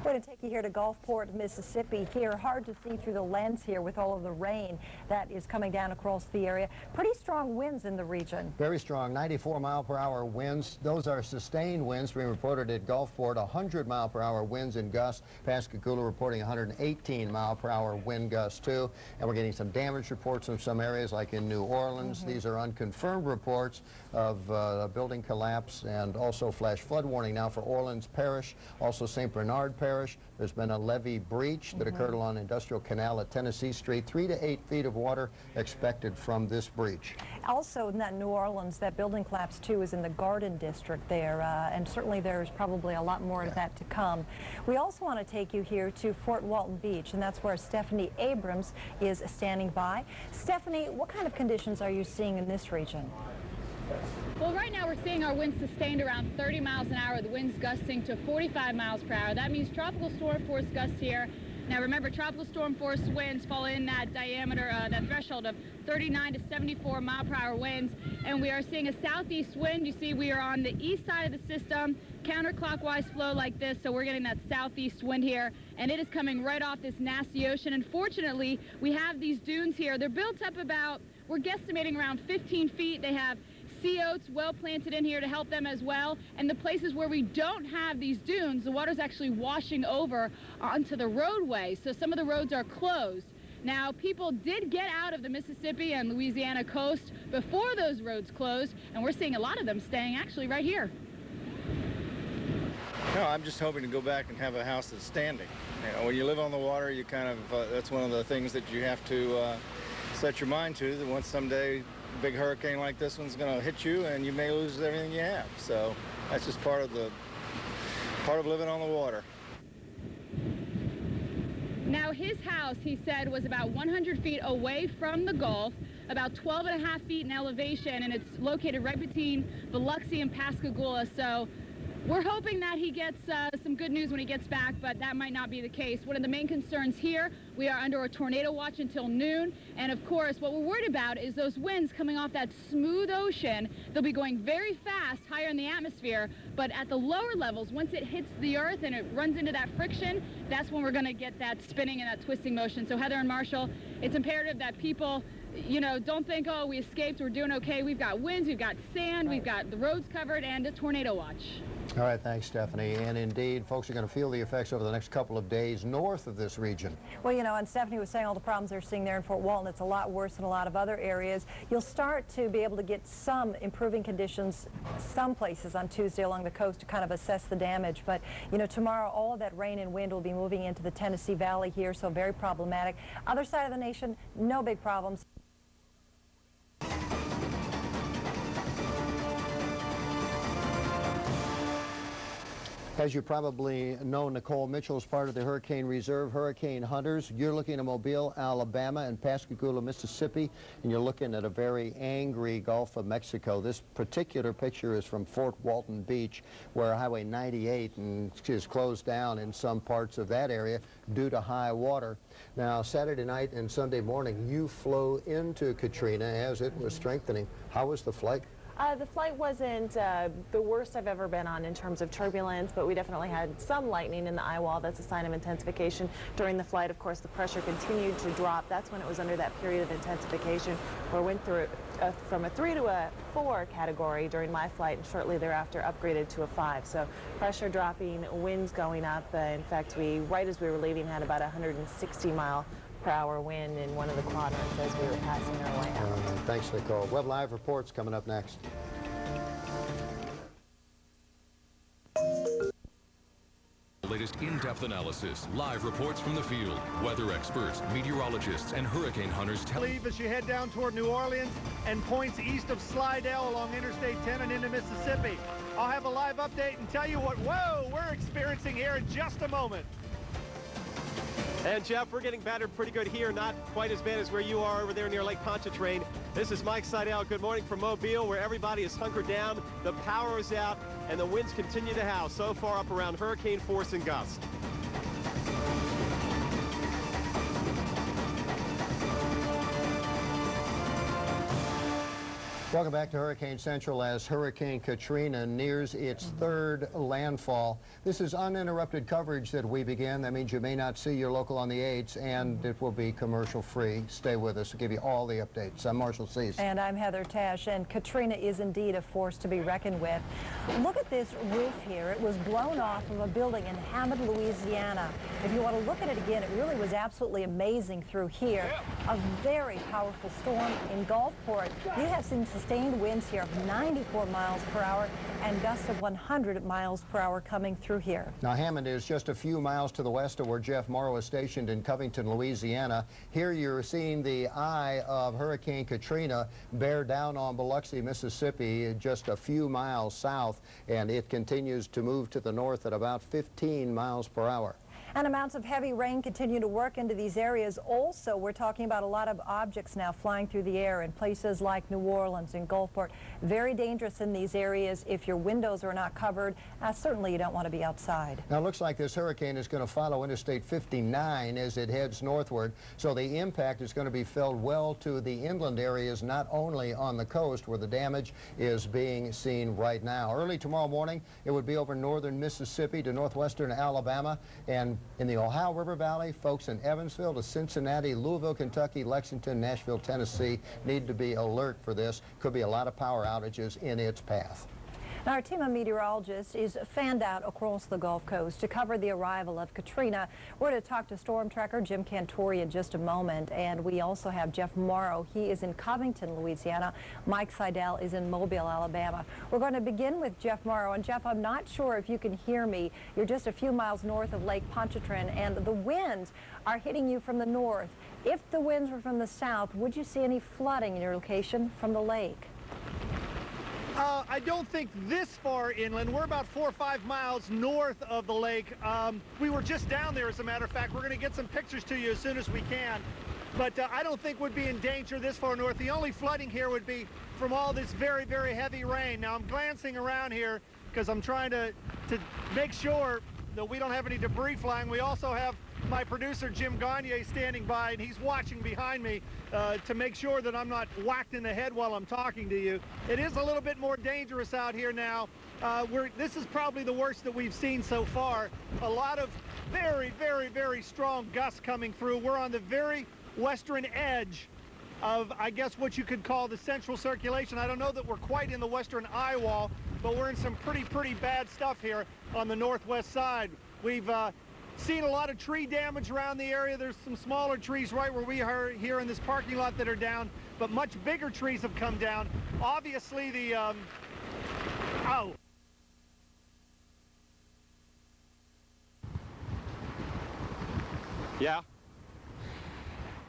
We're going to take you here to Gulfport, Mississippi. Here, hard to see through the lens here with all of the rain that is coming down across the area. Pretty strong winds in the region. Very strong, 94-mile-per-hour winds. Those are sustained winds being reported at Gulfport. 100-mile-per-hour winds and gusts. Pascagoula reporting 118-mile-per-hour wind gusts too. And we're getting some damage reports in some areas, like in New Orleans. These are unconfirmed reports of a building collapse and also flash flood warning now for Orleans Parish, also St. Bernard Parish. There's been a levee breach that occurred along Industrial Canal at Tennessee Street. 3 to 8 feet of water expected from this breach. Also in that New Orleans, that building collapse too is in the Garden District there, and certainly there's probably a lot more of that to come. We also want to take you here to Fort Walton Beach, and that's where Stephanie Abrams is standing by. Stephanie, what kind of conditions are you seeing in this region? Well, right now we're seeing our winds sustained around 30 miles an hour, the winds gusting to 45 miles per hour. That means tropical storm force gusts here. Now remember, tropical storm force winds fall in that diameter, that threshold of 39 to 74 mile per hour winds, and we are seeing a southeast wind. You see we are on the east side of the system, counterclockwise flow like this, so we're getting that southeast wind here, and it is coming right off this nasty ocean. Unfortunately, we have these dunes here. They're built up about, we're guesstimating around 15 feet. They have sea oats well planted in here to help them as well, and the places where we don't have these dunes, the water's actually washing over onto the roadway, so some of the roads are closed. Now, people did get out of the Mississippi and Louisiana coast before those roads closed, and we're seeing a lot of them staying actually right here. No, I'm just hoping to go back and have a house that's standing. You know, when you live on the water, you kind of, that's one of the things that you have to set your mind to, that once someday a big hurricane like this one's going to hit you and you may lose everything you have. So that's just part of living on the water. Now his house, he said, was about 100 feet away from the Gulf, about 12.5 feet in elevation, and it's located right between Biloxi and Pascagoula. So we're hoping that he gets some good news when he gets back, but that might not be the case. One of the main concerns here, we are under a tornado watch until noon, and of course what we're worried about is those winds coming off that smooth ocean. They'll be going very fast higher in the atmosphere, but at the lower levels, once it hits the earth and it runs into that friction, that's when we're going to get that spinning and that twisting motion. So Heather and Marshall, it's imperative that people, you know, don't think, oh, we escaped, we're doing okay. We've got winds, we've got sand, we've got the roads covered, and a tornado watch. All right, thanks, Stephanie. And indeed, folks are going to feel the effects over the next couple of days north of this region. Well, you know, and Stephanie was saying all the problems they're seeing there in Fort Walton, it's a lot worse in a lot of other areas. You'll start to be able to get some improving conditions some places on Tuesday along the coast to kind of assess the damage. But, you know, tomorrow all of that rain and wind will be moving into the Tennessee Valley here, so very problematic. Other side of the nation, no big problems. As you probably know, Nicole Mitchell is part of the Hurricane Reserve Hurricane Hunters. You're looking at Mobile, Alabama, and Pascagoula, Mississippi, and you're looking at a very angry Gulf of Mexico. This particular picture is from Fort Walton Beach, where Highway 98 is closed down in some parts of that area due to high water. Now, Saturday night and Sunday morning, you flew into Katrina as it was strengthening. How was the flight? The flight wasn't the worst I've ever been on in terms of turbulence, but we definitely had some lightning in the eye wall. That's a sign of intensification. During the flight, of course, the pressure continued to drop. That's when it was under that period of intensification, where it went through from a 3 to a 4 category during my flight, and shortly thereafter upgraded to a 5. So pressure dropping, winds going up. In fact, right as we were leaving, had about 160-mile-per-hour wind in one of the quadrants as we were passing our way out. Thanks, Nicole. Web Live reports coming up next. Latest in-depth analysis, live reports from the field, weather experts, meteorologists, and hurricane hunters tell you. As you head down toward New Orleans and points east of Slidell along Interstate 10 and into Mississippi. I'll have a live update and tell you what, we're experiencing here in just a moment. And Jeff, we're getting battered pretty good here, not quite as bad as where you are over there near Lake Pontchartrain. This is Mike Seidel. Good morning from Mobile, where everybody is hunkered down, the power is out, and the winds continue to howl, so far up around hurricane force and gust. Welcome back to Hurricane Central as Hurricane Katrina nears its third landfall. This is uninterrupted coverage that we begin. That means you may not see your local on the 8s, and it will be commercial free. Stay with us. We'll give you all the updates. I'm Marshall Cease. And I'm Heather Tash, and Katrina is indeed a force to be reckoned with. Look at this roof here. It was blown off of a building in Hammond, Louisiana. If you want to look at it again, it really was absolutely amazing through here. A very powerful storm in Gulfport. You have some sustained winds here of 94 miles per hour and gusts of 100 miles per hour coming through here. Now, Hammond is just a few miles to the west of where Jeff Morrow is stationed in Covington, Louisiana. Here you're seeing the eye of Hurricane Katrina bear down on Biloxi, Mississippi, just a few miles south, and it continues to move to the north at about 15 miles per hour. And amounts of heavy rain continue to work into these areas. Also, we're talking about a lot of objects now flying through the air in places like New Orleans and Gulfport. Very dangerous in these areas. If your windows are not covered, certainly you don't want to be outside. Now, it looks like this hurricane is going to follow Interstate 59 as it heads northward, so the impact is going to be felt well to the inland areas, not only on the coast where the damage is being seen right now. Early tomorrow morning, it would be over northern Mississippi to northwestern Alabama, and in the Ohio River Valley, folks in Evansville to Cincinnati, Louisville, Kentucky, Lexington, Nashville, Tennessee need to be alert for this. Could be a lot of power outages in its path. Now, our team of meteorologists is fanned out across the Gulf Coast to cover the arrival of Katrina. We're going to talk to storm tracker Jim Cantori in just a moment, and we also have Jeff Morrow. He is in Covington, Louisiana. Mike Seidel is in Mobile, Alabama. We're going to begin with Jeff Morrow. And Jeff, I'm not sure if you can hear me. You're just a few miles north of Lake Pontchartrain, and the winds are hitting you from the north. If the winds were from the south, would you see any flooding in your location from the lake? I don't think this far inland. We're about 4 or 5 miles north of the lake. We were just down there, as a matter of fact. We're going to get some pictures to you as soon as we can. But I don't think we'd be in danger this far north. The only flooding here would be from all this very, very heavy rain. Now, I'm glancing around here because I'm trying to make sure that we don't have any debris flying. We also have my producer, Jim Gagne, standing by, and he's watching behind me to make sure that I'm not whacked in the head while I'm talking to you. It is a little bit more dangerous out here now. This is probably the worst that we've seen so far. A lot of very, very, very strong gusts coming through. We're on the very western edge of, I guess, what you could call the central circulation. I don't know that we're quite in the western eye wall, but we're in some pretty bad stuff here on the northwest side. We've seen a lot of tree damage around the area. There's some smaller trees right where we are here in this parking lot that are down, but much bigger trees have come down. Obviously, the Yeah.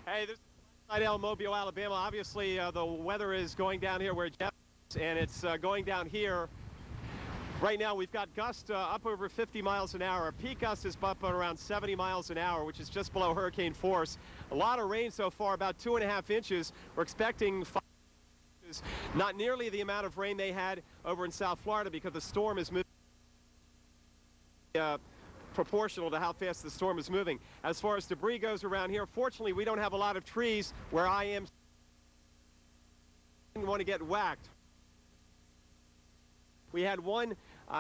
Hey, this is Seidel, Mobile, Alabama. Obviously, the weather is going down here where Jeff is, and it's going down here. Right now, we've got gusts up over 50 miles an hour. Our peak gust is up around 70 miles an hour, which is just below hurricane force. A lot of rain so far, about 2.5 inches. We're expecting 5 inches. Not nearly the amount of rain they had over in South Florida because the storm is moving proportional to how fast the storm is moving. As far as debris goes around here, fortunately, we don't have a lot of trees where I am. I didn't want to get whacked. We had one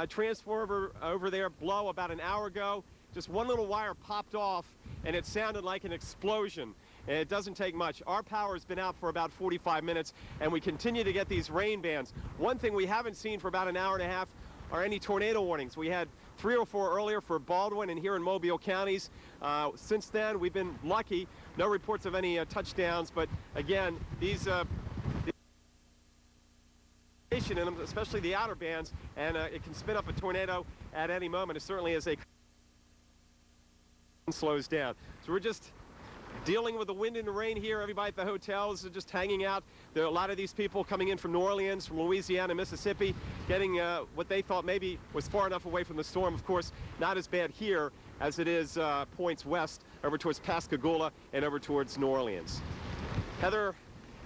transformer over there blow about an hour ago. Just one little wire popped off, and it sounded like an explosion. And it doesn't take much. Our power has been out for about 45 minutes, and we continue to get these rain bands. One thing we haven't seen for about an hour and a half are any tornado warnings. We had 3 or 4 earlier for Baldwin and here in Mobile counties. Since then, we've been lucky. No reports of any touchdowns, but again, these in them, especially the outer bands, and it can spin up a tornado at any moment. It certainly is a slows down. So we're just dealing with the wind and the rain here. Everybody at the hotels are just hanging out. There are a lot of these people coming in from New Orleans, from Louisiana, Mississippi, getting what they thought maybe was far enough away from the storm. Of course, not as bad here as it is points west over towards Pascagoula and over towards New Orleans. Heather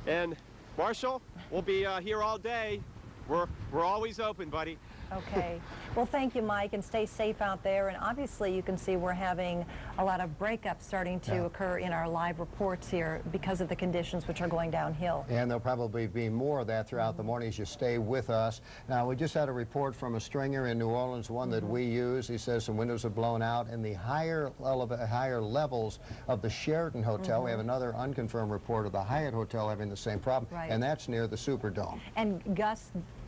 and Marshall, we'll be here all day. We're always open, buddy. Okay. Well, thank you, Mike, and stay safe out there. And obviously, you can see we're having a lot of breakups starting to occur in our live reports here because of the conditions which are going downhill. And there'll probably be more of that throughout the morning as you stay with us. Now, we just had a report from a stringer in New Orleans, one that we use. He says some windows have blown out in the higher levels of the Sheraton Hotel. We have another unconfirmed report of the Hyatt Hotel having the same problem, and that's near the Superdome. And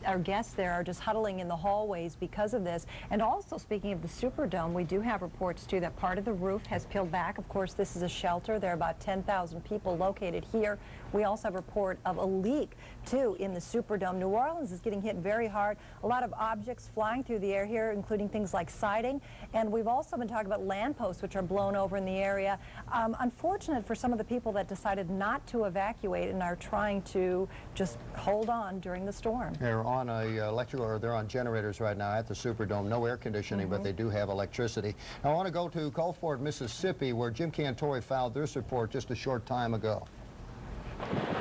our guests there are just huddling in the hallways because of this. And also, speaking of the Superdome, we do have reports too that part of the roof has peeled back. Of course, this is a shelter. There are about 10,000 people located here. We also have a report of a leak too in the Superdome. New Orleans is getting hit very hard. A lot of objects flying through the air here, including things like siding. And we've also been talking about lampposts which are blown over in the area. Unfortunate for some of the people that decided not to evacuate and are trying to just hold on during the storm. They're on they're on generators right now at the Superdome. No air conditioning, but they do have electricity. Now, I want to go to Gulfport, Mississippi, where Jim Cantori filed this report just a short time ago.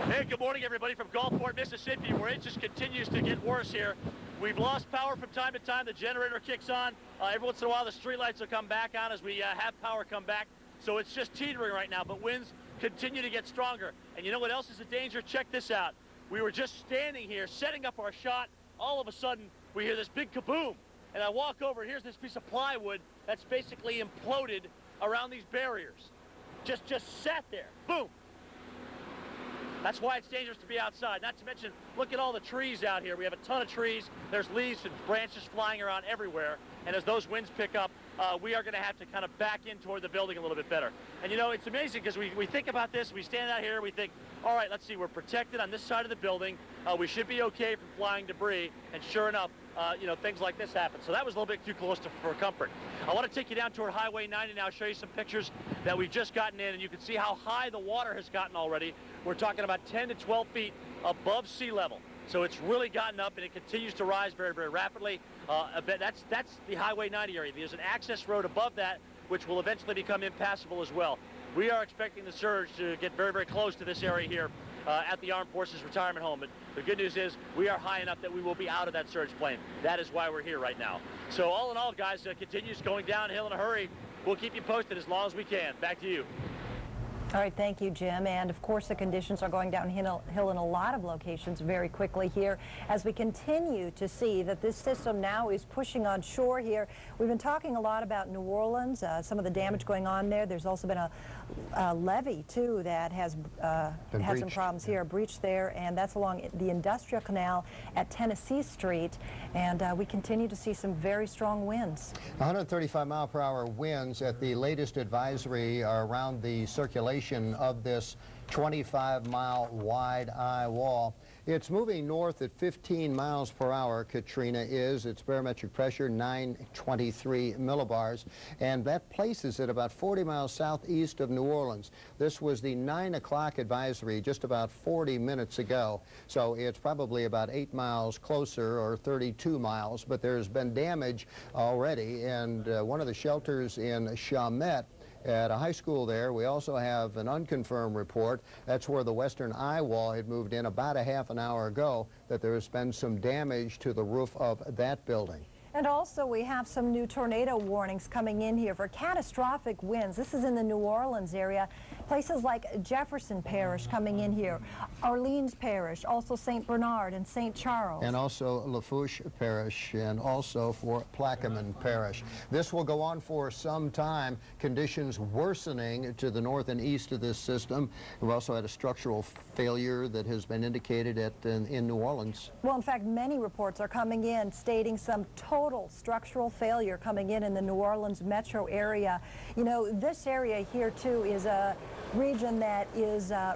Hey, good morning, everybody, from Gulfport, Mississippi, where it just continues to get worse here. We've lost power from time to time. The generator kicks on. Every once in a while, the streetlights will come back on as we have power come back. So it's just teetering right now, but winds continue to get stronger. And you know what else is a danger? Check this out. We were just standing here, setting up our shot. All of a sudden, we hear this big kaboom. And I walk over, and here's this piece of plywood that's basically imploded around these barriers. Just sat there. Boom. That's why it's dangerous to be outside. Not to mention, look at all the trees out here. We have a ton of trees. There's leaves and branches flying around everywhere. And as those winds pick up, we are going to have to kind of back in toward the building a little bit better. And you know, it's amazing because we think about this. We stand out here. We think, all right, let's see. We're protected on this side of the building. We should be okay from flying debris. And sure enough, you know, things like this happen. So that was a little bit too close for comfort. I want to take you down toward Highway 90 now, show you some pictures that we've just gotten in, and you can see how high the water has gotten already. We're talking about 10 to 12 feet above sea level. So it's really gotten up, and it continues to rise very, very rapidly. That's the Highway 90 area. There's an access road above that, which will eventually become impassable as well. We are expecting the surge to get very, very close to this area here at the Armed Forces Retirement Home. But the good news is we are high enough that we will be out of that surge plane. That is why we're here right now. So all in all, guys, it continues going downhill in a hurry. We'll keep you posted as long as we can. Back to you. All right, thank you, Jim. And of course, the conditions are going downhill in a lot of locations very quickly here as we continue to see that this system now is pushing on shore here. We've been talking a lot about New Orleans, some of the damage going on there. There's also been a levee, too, that has had some problems here, breached there, and that's along the Industrial Canal at Tennessee Street. And we continue to see some very strong winds. 135-mile-per-hour winds at the latest advisory are around the circulation of this 25-mile wide eye wall. It's moving north at 15 miles per hour, Katrina is. Its barometric pressure, 923 millibars, and that places it about 40 miles southeast of New Orleans. This was the 9 o'clock advisory just about 40 minutes ago, so it's probably about 8 miles closer, or 32 miles, but there's been damage already, and one of the shelters in Chalmette at a high school there. We also have an unconfirmed report. That's where the western eye wall had moved in about a half an hour ago, that there has been some damage to the roof of that building. And also, we have some new tornado warnings coming in here for catastrophic winds. This is in the New Orleans area. Places like Jefferson Parish coming in here, Orleans Parish, also St. Bernard and St. Charles. And also Lafourche Parish, and also for Plaquemine Parish. This will go on for some time. Conditions worsening to the north and east of this system. We've also had a structural failure that has been indicated in New Orleans. Well, in fact, many reports are coming in stating some total structural failure coming in the New Orleans metro area. You know, this area here, too, is a region that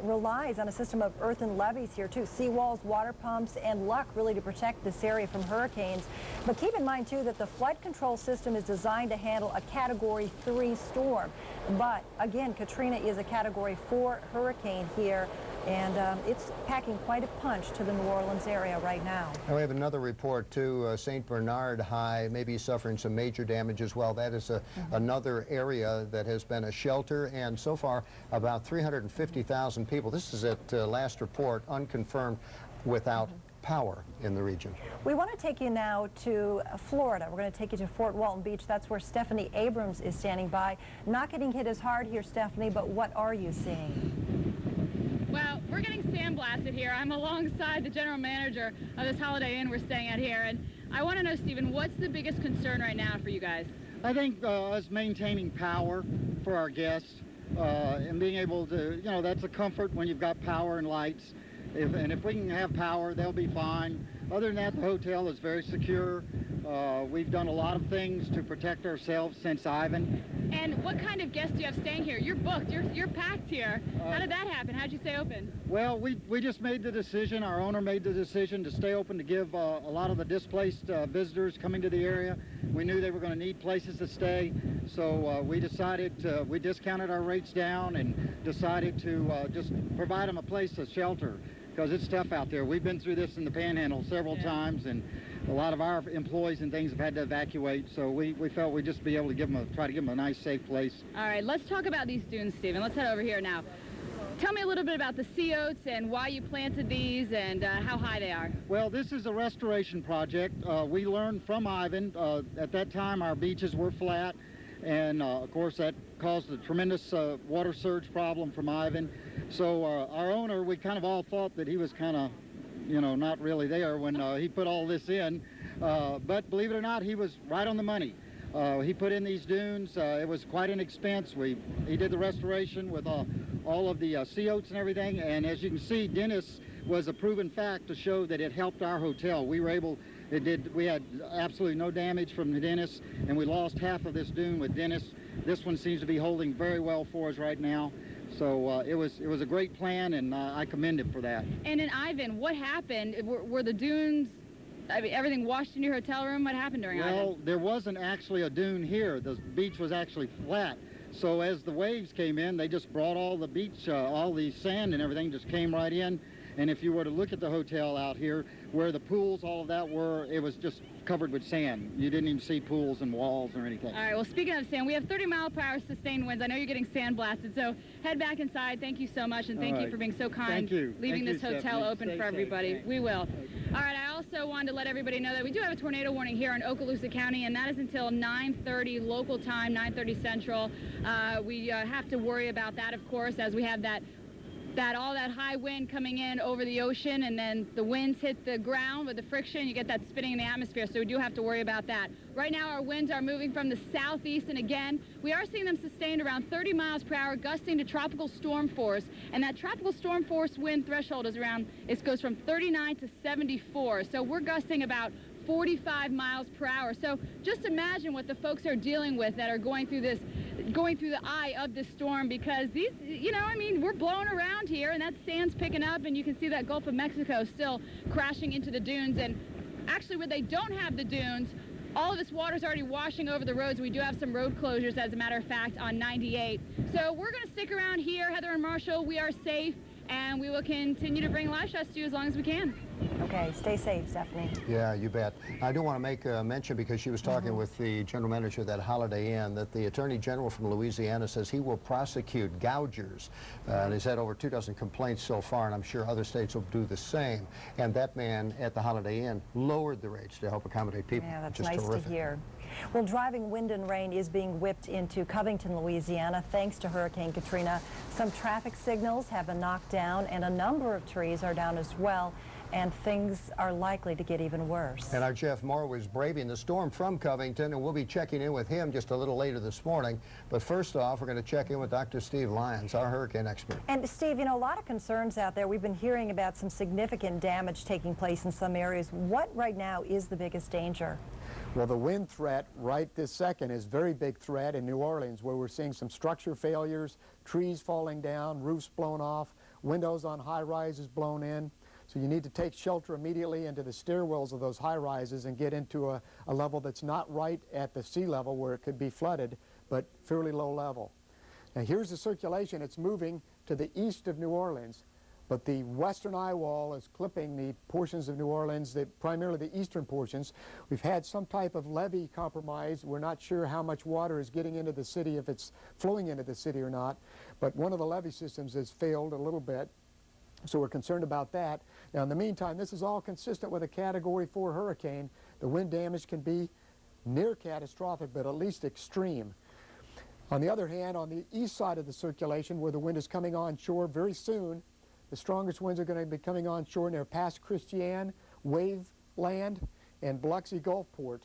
relies on a system of earthen levees here, too. Seawalls, water pumps, and luck, really, to protect this area from hurricanes. But keep in mind, too, that the flood control system is designed to handle a Category 3 storm. But, again, Katrina is a Category 4 hurricane here. And it's packing quite a punch to the New Orleans area right now. And we have another report, too. St. Bernard High may be suffering some major damage as well. That is another area that has been a shelter, and so far about 350,000 people. This is at last report, unconfirmed, without power in the region. We want to take you now to Florida. We're going to take you to Fort Walton Beach. That's where Stephanie Abrams is standing by. Not getting hit as hard here, Stephanie, but what are you seeing? Well, we're getting sandblasted here. I'm alongside the general manager of this Holiday Inn we're staying at here, and I want to know, Stephen, what's the biggest concern right now for you guys? I think us maintaining power for our guests and being able to, you know, that's a comfort when you've got power and lights. If we can have power, they'll be fine. Other than that, the hotel is very secure. We've done a lot of things to protect ourselves since Ivan. And what kind of guests do you have staying here? You're booked. You're packed here. How did that happen? How did you stay open? Well, we just made the decision. Our owner made the decision to stay open to give a lot of the displaced visitors coming to the area. We knew they were going to need places to stay, so we decided we discounted our rates down and decided to just provide them a place to shelter, because it's tough out there. We've been through this in the Panhandle several times, and a lot of our employees and things have had to evacuate, so we felt we'd just be able to try to give them a nice, safe place. All right, let's talk about these dunes, Stephen. Let's head over here now. Tell me a little bit about the sea oats and why you planted these and how high they are. Well, this is a restoration project. We learned from Ivan. At that time, our beaches were flat, and of course that caused a tremendous water surge problem from Ivan. So our owner, we kind of all thought that he was kind of, you know, not really there when he put all this in, but believe it or not, he was right on the money. He put in these dunes. It was quite an expense. He did the restoration with all of the sea oats and everything, and as you can see, Dennis was a proven fact to show that it helped our hotel. We had absolutely no damage from the Dennis, and we lost half of this dune with Dennis. This one seems to be holding very well for us right now. So it was a great plan, and I commend him for that. And in Ivan, what happened? Were the dunes, I mean, everything washed in your hotel room? What happened during Ivan? Well, there wasn't actually a dune here. The beach was actually flat. So as the waves came in, they just brought all the beach, all the sand and everything just came right in. And if you were to look at the hotel out here, where the pools, all of that were, it was just covered with sand. You didn't even see pools and walls or anything. All right, well, speaking of sand, we have 30-mile-per-hour sustained winds. I know you're getting sandblasted, so head back inside. Thank you so much, and thank you for being so kind. Thank you. Leaving Thank this you, hotel Stephanie. open Stay for everybody. safe. We will. All right, I also wanted to let everybody know that we do have a tornado warning here in Okaloosa County, and that is until 9:30 local time, 9:30 Central. We have to worry about that, of course, as we have all that high wind coming in over the ocean, and then the winds hit the ground with the friction. You get that spinning in the atmosphere, so we do have to worry about that. Right now, our winds are moving from the southeast, and again, we are seeing them sustained around 30 miles per hour, gusting to tropical storm force, and that tropical storm force wind threshold is it goes from 39 to 74, so we're gusting about 45 miles per hour. So just imagine what the folks are dealing with that are going through the eye of this storm, because these, you know, I mean, we're blowing around here and that sand's picking up, and you can see that Gulf of Mexico still crashing into the dunes. And actually, where they don't have the dunes, all of this water's already washing over the roads. We do have some road closures, as a matter of fact, on 98. So we're going to stick around here, Heather and Marshall. We are safe, and we will continue to bring live shots to you as long as we can. Okay, stay safe, Stephanie. Yeah, you bet. I do want to make a mention, because she was talking with the general manager of that Holiday Inn, that the Attorney General from Louisiana says he will prosecute gougers. And he's had over 24 complaints so far, and I'm sure other states will do the same. And that man at the Holiday Inn lowered the rates to help accommodate people. Yeah, that's Just nice terrific. to hear. Well, driving wind and rain is being whipped into Covington, Louisiana, thanks to Hurricane Katrina. Some traffic signals have been knocked down, and a number of trees are down as well, and things are likely to get even worse. And our Jeff Moore was braving the storm from Covington, and we'll be checking in with him just a little later this morning. But first off, we're going to check in with Dr. Steve Lyons, our hurricane expert. And Steve, you know, a lot of concerns out there. We've been hearing about some significant damage taking place in some areas. What right now is the biggest danger? Well, the wind threat right this second is a very big threat in New Orleans, where we're seeing some structure failures, trees falling down, roofs blown off, windows on high-rises blown in. So you need to take shelter immediately into the stairwells of those high-rises and get into a level that's not right at the sea level where it could be flooded, but fairly low level. Now here's the circulation. It's moving to the east of New Orleans, but the western eye wall is clipping the portions of New Orleans, primarily the eastern portions. We've had some type of levee compromise. We're not sure how much water is getting into the city, if it's flowing into the city or not, but one of the levee systems has failed a little bit. So we're concerned about that. Now, in the meantime, this is all consistent with a Category 4 hurricane. The wind damage can be near catastrophic, but at least extreme. On the other hand, on the east side of the circulation, where the wind is coming onshore very soon, the strongest winds are going to be coming onshore near Pass Christian, Wave Land, and Biloxi Gulfport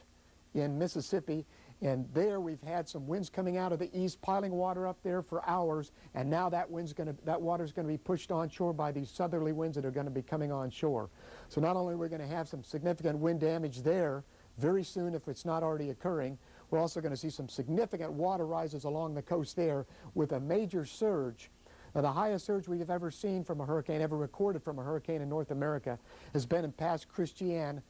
in Mississippi. And there we've had some winds coming out of the east, piling water up there for hours, and now that water's going to be pushed onshore by these southerly winds that are going to be coming onshore. So not only are we going to have some significant wind damage there very soon, if it's not already occurring, we're also going to see some significant water rises along the coast there with a major surge. Now, the highest surge we've ever seen from a hurricane, ever recorded from a hurricane in North America, has been in Pass Christian,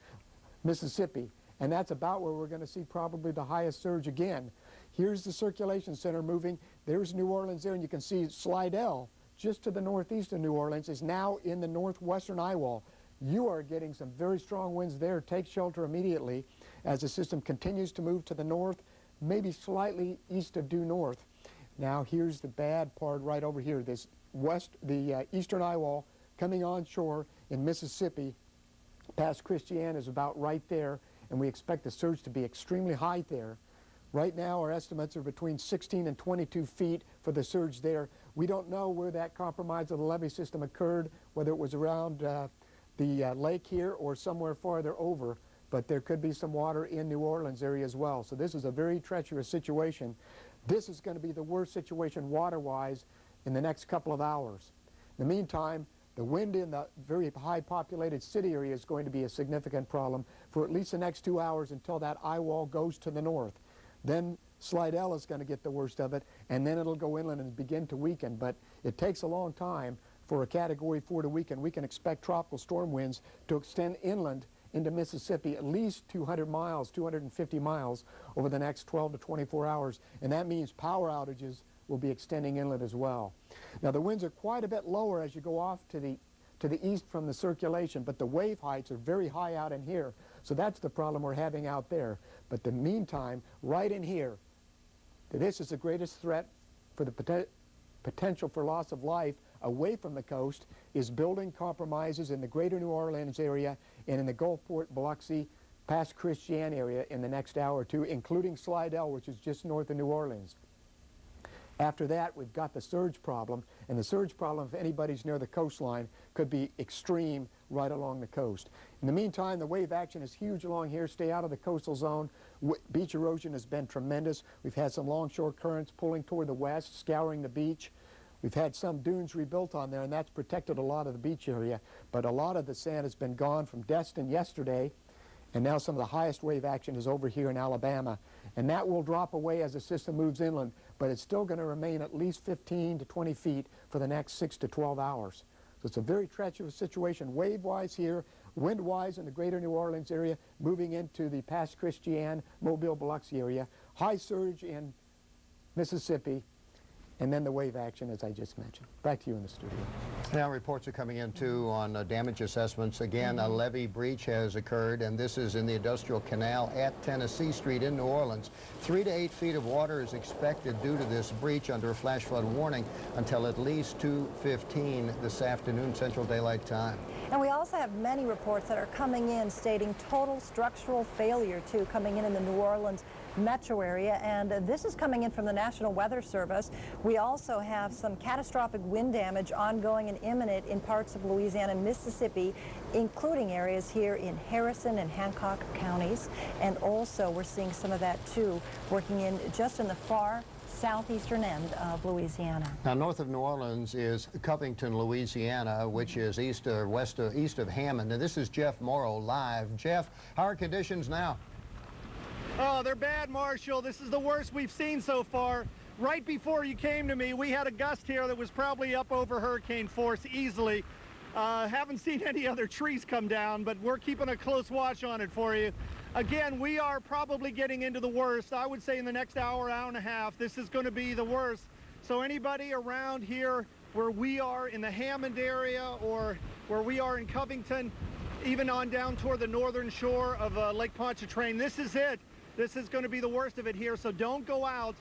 Mississippi. And that's about where we're going to see probably the highest surge again. Here's the circulation center moving. There's New Orleans there, and you can see Slidell, just to the northeast of New Orleans, is now in the northwestern eye wall. You are getting some very strong winds there. Take shelter immediately as the system continues to move to the north, maybe slightly east of due north. Now here's the bad part right over here. This eastern eye wall coming onshore in Mississippi. Pass Christian is about right there, and we expect the surge to be extremely high there. Right now our estimates are between 16 and 22 feet for the surge there. We don't know where that compromise of the levee system occurred, whether it was around the lake here or somewhere farther over, but there could be some water in New Orleans area as well. So this is a very treacherous situation. This is going to be the worst situation water-wise in the next couple of hours. In the meantime, the wind in the very high populated city area is going to be a significant problem for at least the next 2 hours until that eye wall goes to the north. Then Slidell is going to get the worst of it, and then it'll go inland and begin to weaken. But it takes a long time for a Category 4 to weaken. We can expect tropical storm winds to extend inland into Mississippi at least 200 miles, 250 miles over the next 12 to 24 hours. And that means power outages will be extending inland as well. Now the winds are quite a bit lower as you go off to the east from the circulation, but the wave heights are very high out in here. So that's the problem we're having out there. But the meantime, right in here, this is the greatest threat for the potential for loss of life away from the coast, is building compromises in the greater New Orleans area and in the Gulfport, Biloxi, Pass Christian area in the next hour or two, including Slidell, which is just north of New Orleans. After that, we've got the surge problem, and the surge problem, if anybody's near the coastline, could be extreme right along the coast. In the meantime, the wave action is huge along here. Stay out of the coastal zone. Beach erosion has been tremendous. We've had some longshore currents pulling toward the west, scouring the beach. We've had some dunes rebuilt on there, and that's protected a lot of the beach area. But a lot of the sand has been gone from Destin yesterday, and now some of the highest wave action is over here in Alabama. And that will drop away as the system moves inland, but it's still going to remain at least 15 to 20 feet for the next 6 to 12 hours. So it's a very treacherous situation, wave-wise here, wind-wise in the greater New Orleans area, moving into the Pass Christian, Mobile, Biloxi area, high surge in Mississippi, and then the wave action, as I just mentioned. Back to you in the studio. Now reports are coming in, too, on damage assessments. Again, a levee breach has occurred, and this is in the Industrial Canal at Tennessee Street in New Orleans. 3 to 8 feet of water is expected due to this breach under a flash flood warning until at least 2:15 this afternoon, Central Daylight Time. And we also have many reports that are coming in stating total structural failure, too, coming in the New Orleans metro area, and this is coming in from the National Weather Service. We also have some catastrophic wind damage ongoing and imminent in parts of Louisiana and Mississippi, including areas here in Harrison and Hancock counties. And also we're seeing some of that too working in just in the far southeastern end of Louisiana. Now north of New Orleans is Covington, Louisiana, which is east of Hammond. And this is Jeff Morrow live. Jeff, how are conditions now? Oh, they're bad, Marshall. This is the worst we've seen so far. Right before you came to me, we had a gust here that was probably up over hurricane force easily. Haven't seen any other trees come down, but we're keeping a close watch on it for you. Again, we are probably getting into the worst. I would say in the next hour, hour and a half, this is going to be the worst. So anybody around here where we are in the Hammond area or where we are in Covington, even on down toward the northern shore of Lake Pontchartrain, this is it. This is going to be the worst of it here, so don't go out.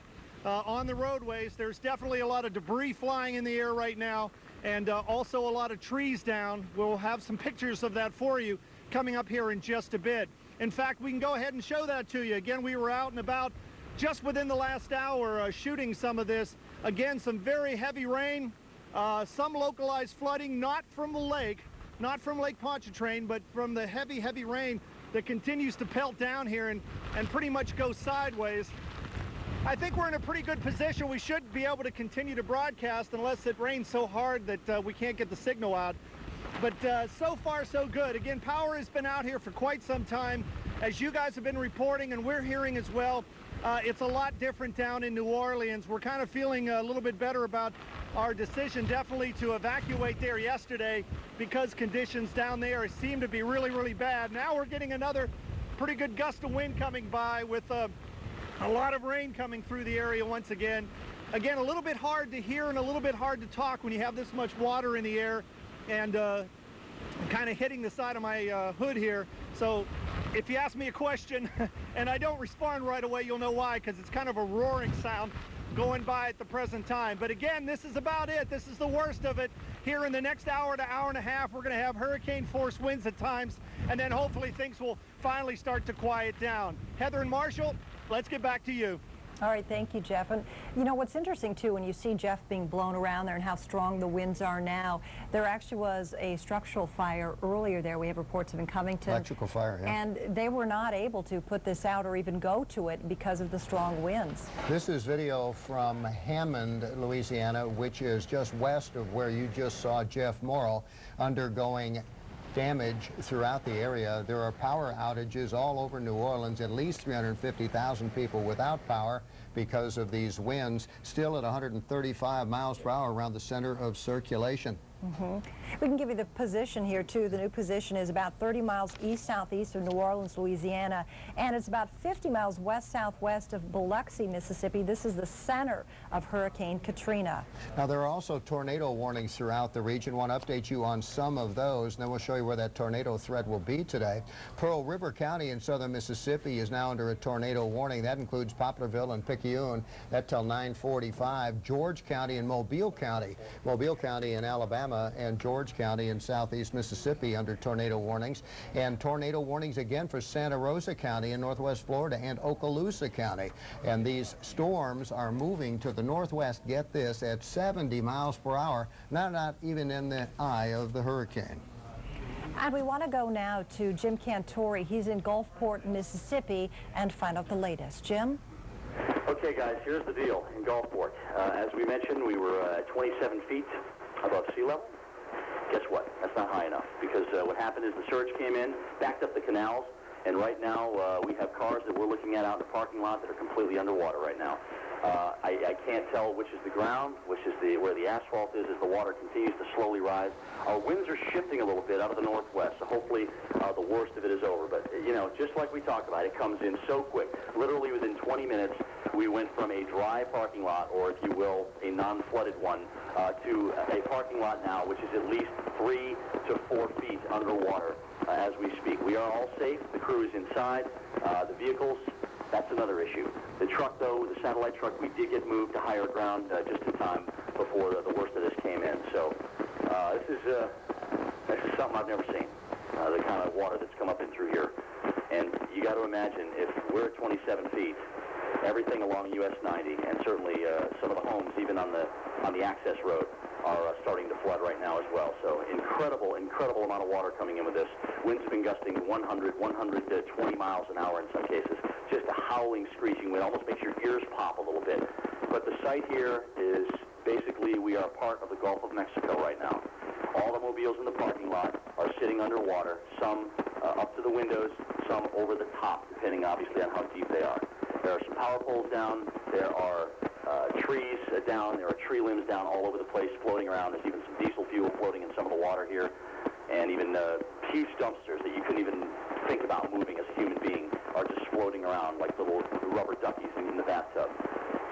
on the roadways. There's definitely a lot of debris flying in the air right now, and also a lot of trees down. We'll have some pictures of that for you coming up here in just a bit. In fact, we can go ahead and show that to you. Again, we were out and about just within the last hour shooting some of this. Again, some very heavy rain, some localized flooding, not from the lake, not from Lake Pontchartrain, but from the heavy, heavy rain that continues to pelt down here and pretty much go sideways. I think we're in a pretty good position. We should be able to continue to broadcast unless it rains so hard that we can't get the signal out. But so far, so good. Again, power has been out here for quite some time. As you guys have been reporting, and we're hearing as well, it's a lot different down in New Orleans. We're kind of feeling a little bit better about our decision definitely to evacuate there yesterday because conditions down there seem to be really, really bad. Now we're getting another pretty good gust of wind coming by with a lot of rain coming through the area once again. Again, a little bit hard to hear and a little bit hard to talk when you have this much water in the air and kind of hitting the side of my hood here. So if you ask me a question and I don't respond right away, you'll know why, because it's kind of a roaring sound going by at the present time. But again, this is about it. This is the worst of it. Here in the next hour to hour and a half, we're going to have hurricane force winds at times, and then hopefully things will finally start to quiet down. Heather and Marshall, let's get back to you. All right, thank you, Jeff. And you know what's interesting too, when you see Jeff being blown around there and how strong the winds are now, there actually was a structural fire earlier there. We have reports of in Covington. Electrical fire, yeah. And they were not able to put this out or even go to it because of the strong winds. This is video from Hammond, Louisiana, which is just west of where you just saw Jeff Morrill undergoing damage throughout the area. There are power outages all over New Orleans, at least 350,000 people without power because of these winds, still at 135 miles per hour around the center of circulation. We can give you the position here too. The new position is about 30 miles east-southeast of New Orleans, Louisiana, and it's about 50 miles west-southwest of Biloxi, Mississippi. This is the center of Hurricane Katrina. Now, there are also tornado warnings throughout the region. I want to update you on some of those, and then we'll show you where that tornado threat will be today. Pearl River County in southern Mississippi is now under a tornado warning. That includes Poplarville and Picayune. That till 9:45. George County and Mobile County in Alabama, and George County in southeast Mississippi under tornado warnings, and tornado warnings again for Santa Rosa County in northwest Florida and Okaloosa County. And these storms are moving to the northwest, get this, at 70 miles per hour, not even in the eye of the hurricane. And we want to go now to Jim Cantori. He's in Gulfport, Mississippi, and find out the latest. Jim? Okay, guys, here's the deal in Gulfport. As we mentioned, we were 27 feet above sea level. Guess what? That's not high enough, because what happened is the surge came in, backed up the canals, and right now we have cars that we're looking at out in the parking lot that are completely underwater right now. I can't tell which is the ground, which is where the asphalt is as the water continues to slowly rise. Our winds are shifting a little bit out of the northwest, so hopefully the worst of it is over. But, you know, just like we talked about, it comes in so quick. Literally within 20 minutes, we went from a dry parking lot, or if you will, a non-flooded one, to a parking lot now which is at least 3 to 4 feet underwater as we speak. We are all safe. The crew is inside. The vehicles, that's another issue. The truck, though, the satellite truck, we did get moved to higher ground just in time before the worst of this came in. So this is something I've never seen, the kind of water that's come up in through here. And you got to imagine, if we're at 27 feet, everything along US 90, and certainly some of the homes, even on the access road, are starting to flood right now as well. So incredible amount of water coming in with this. Winds have been gusting 120 miles an hour in some cases. Just a howling, screeching wind, almost makes your ears pop a little bit. But the site here is basically, we are part of the Gulf of Mexico right now. All the mobiles in the parking lot are sitting underwater, some up to the windows, some over the top, depending obviously on how deep they are. There are some power poles down, there are trees down, there are tree limbs down all over the place floating around. There's even some diesel fuel floating in some of the water here, and even huge dumpsters that you couldn't even think about moving as a human being are just floating around like little rubber duckies in the bathtub.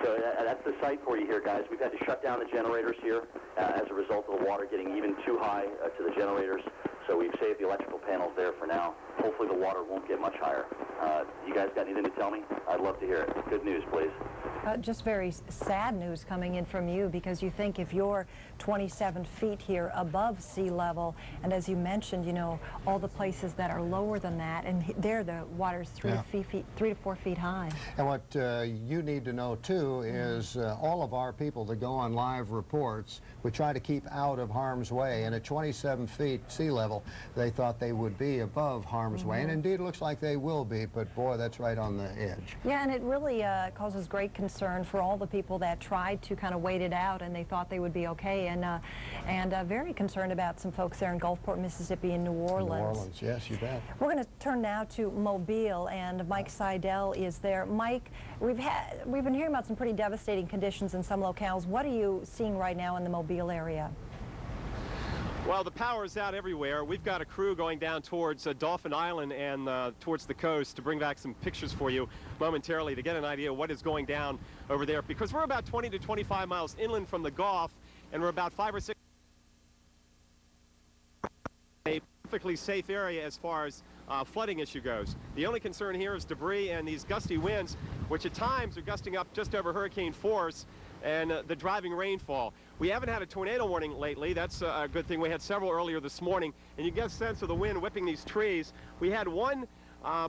So that's the site for you here, guys. We've had to shut down the generators here as a result of the water getting even too high to the generators. So we've saved the electrical panels there for now. Hopefully the water won't get much higher. You guys got anything to tell me? I'd love to hear it. Good news, please. Just very sad news coming in from you, because you think if you're 27 feet here above sea level, and as you mentioned, you know, all the places that are lower than that, and there the water's 3 to 4 feet high. And what you need to know too is all of our people that go on live reports, we try to keep out of harm's way, and at 27 feet sea level they thought they would be above harm's way, and indeed it looks like they will be, but boy, that's right on the edge. Yeah, and it really causes great concern for all the people that tried to kind of wait it out, and they thought they would be okay, and very concerned about some folks there in Gulfport, Mississippi, and New Orleans. New Orleans, yes, you bet. We're going to turn now to Mobile, and Mike Seidel is there. Mike, we've been hearing about some pretty devastating conditions in some locales. What are you seeing right now in the Mobile area? Well, the power is out everywhere. We've got a crew going down towards Dolphin Island and towards the coast to bring back some pictures for you momentarily to get an idea of what is going down over there, because we're about 20 to 25 miles inland from the Gulf, and we're about 5 or 6 a perfectly safe area as far as flooding issue goes. The only concern here is debris and these gusty winds, which at times are gusting up just over hurricane force, and the driving rainfall. We haven't had a tornado warning lately. That's a good thing. We had several earlier this morning, and you get a sense of the wind whipping these trees. We had one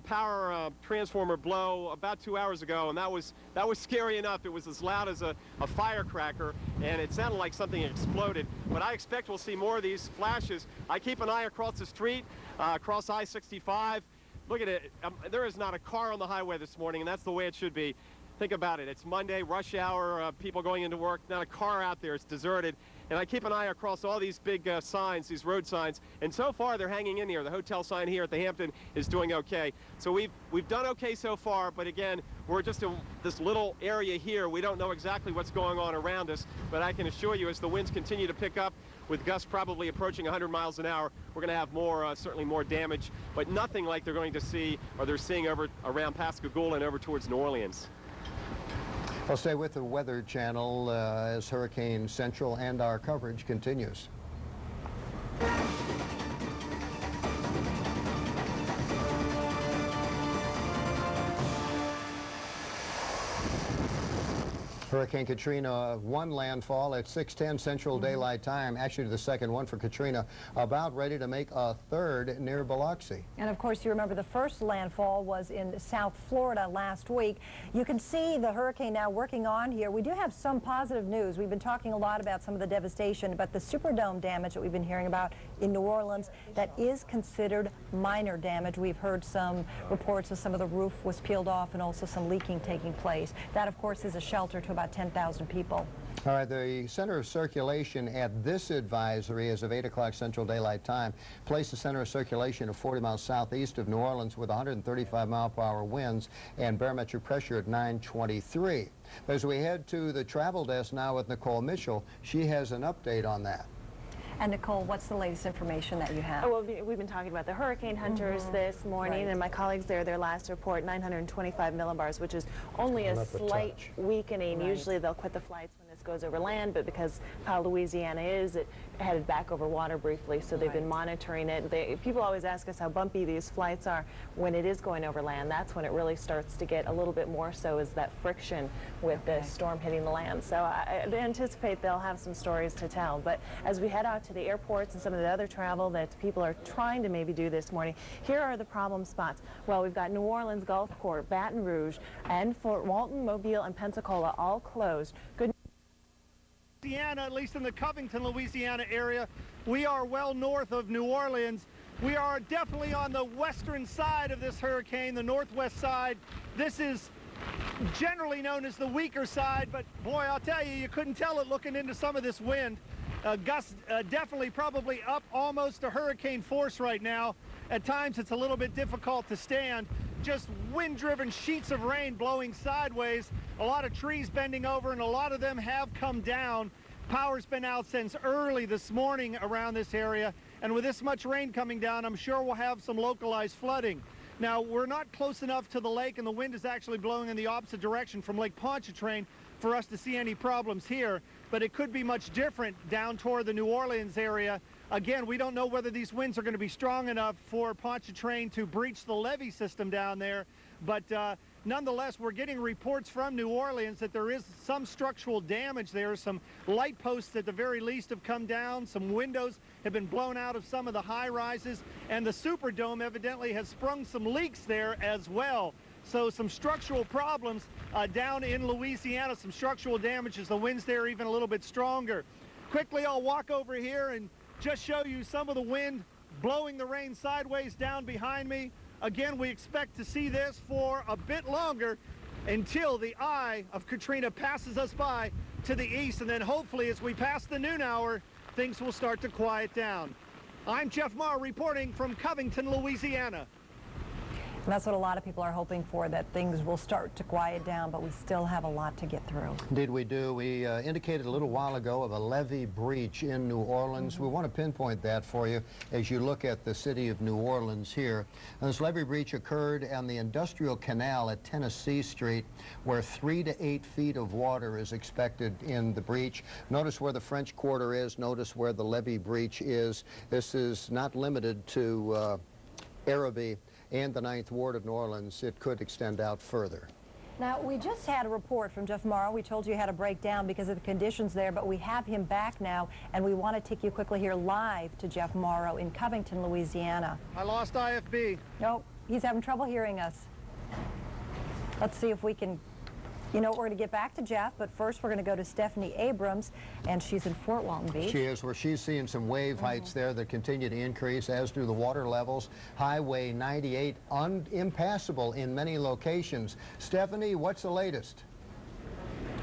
power transformer blow about 2 hours ago, and that was scary enough. It was as loud as a firecracker, and it sounded like something exploded. But I expect we'll see more of these flashes. I keep an eye across the street, across I-65. Look at it. There is not a car on the highway this morning, and that's the way it should be. Think about it. It's Monday, rush hour, people going into work, not a car out there. It's deserted. And I keep an eye across all these big signs, these road signs, and so far they're hanging in here. The hotel sign here at the Hampton is doing okay. So we've done okay so far, but again, we're just in this little area here. We don't know exactly what's going on around us, but I can assure you as the winds continue to pick up, with gusts probably approaching 100 miles an hour, we're going to have more, certainly more damage, but nothing like they're going to see or they're seeing over around Pascagoula and over towards New Orleans. I'll stay with the Weather Channel as Hurricane Central and our coverage continues. Hurricane Katrina, one landfall at 6:10 Central Daylight Time, actually the second one for Katrina, about ready to make a third near Biloxi. And of course, you remember the first landfall was in South Florida last week. You can see the hurricane now working on here. We do have some positive news. We've been talking a lot about some of the devastation, but the Superdome damage that we've been hearing about in New Orleans, that is considered minor damage. We've heard some reports of some of the roof was peeled off and also some leaking taking place. That, of course, is a shelter to about 10,000 people. All right, the center of circulation at this advisory as of 8 o'clock Central Daylight Time placed the center of circulation of 40 miles southeast of New Orleans with 135 mile-per-hour winds and barometric pressure at 923. But as we head to the travel desk now with Nicole Mitchell, she has an update on that. And Nicole, what's the latest information that you have? Oh, well, we've been talking about the hurricane hunters this morning, and my colleagues there, their last report, 925 millibars, which is only a slight weakening. Usually they'll quit the flights when this goes over land, but because how Louisiana is, it headed back over water briefly, so they've been monitoring it. People always ask us how bumpy these flights are when it is going over land. That's when it really starts to get a little bit more so, is that friction with the storm hitting the land. So I anticipate they'll have some stories to tell. But as we head out to the airports and some of the other travel that people are trying to maybe do this morning, here are the problem spots. Well, we've got New Orleans, Gulfport, Baton Rouge, and Fort Walton, Mobile, and Pensacola all closed. Good. Louisiana, at least in the Covington, Louisiana area, we are well north of New Orleans. We are definitely on the western side of this hurricane, the northwest side. This is generally known as the weaker side, but boy, I'll tell you, you couldn't tell it looking into some of this wind. Gusts definitely probably up almost to hurricane force right now. At times it's a little bit difficult to stand. Just wind-driven sheets of rain blowing sideways, a lot of trees bending over, and a lot of them have come down. Power's been out since early this morning around this area, and with this much rain coming down, I'm sure we'll have some localized flooding. Now, we're not close enough to the lake, and the wind is actually blowing in the opposite direction from Lake Pontchartrain for us to see any problems here, but it could be much different down toward the New Orleans area. Again, we don't know whether these winds are going to be strong enough for Pontchartrain to breach the levee system down there, but nonetheless, we're getting reports from New Orleans that there is some structural damage there. Some light posts at the very least have come down. Some windows have been blown out of some of the high rises. And the Superdome evidently has sprung some leaks there as well. So some structural problems down in Louisiana, some structural damage as the winds there even a little bit stronger. Quickly, I'll walk over here and just show you some of the wind blowing the rain sideways down behind me. Again, we expect to see this for a bit longer until the eye of Katrina passes us by to the east, and then hopefully as we pass the noon hour, things will start to quiet down. I'm Jeff Marr reporting from Covington, Louisiana. And that's what a lot of people are hoping for, that things will start to quiet down, but we still have a lot to get through. Indeed we do. We indicated a little while ago of a levee breach in New Orleans. We want to pinpoint that for you as you look at the city of New Orleans here. And this levee breach occurred on the Industrial Canal at Tennessee Street, where 3 to 8 feet of water is expected in the breach. Notice where the French Quarter is. Notice where the levee breach is. This is not limited to Araby and the 9th Ward of New Orleans. It could extend out further. Now, we just had a report from Jeff Morrow. We told you how to break down because of the conditions there, but we have him back now, and we want to take you quickly here live to Jeff Morrow in Covington, Louisiana. I lost IFB. Nope, he's having trouble hearing us. Let's see if we can... You know, we're going to get back to Jeff, but first we're going to go to Stephanie Abrams, and she's in Fort Walton Beach. She is, where she's seeing some wave heights there that continue to increase, as do the water levels. Highway 98 impassable in many locations. Stephanie, what's the latest?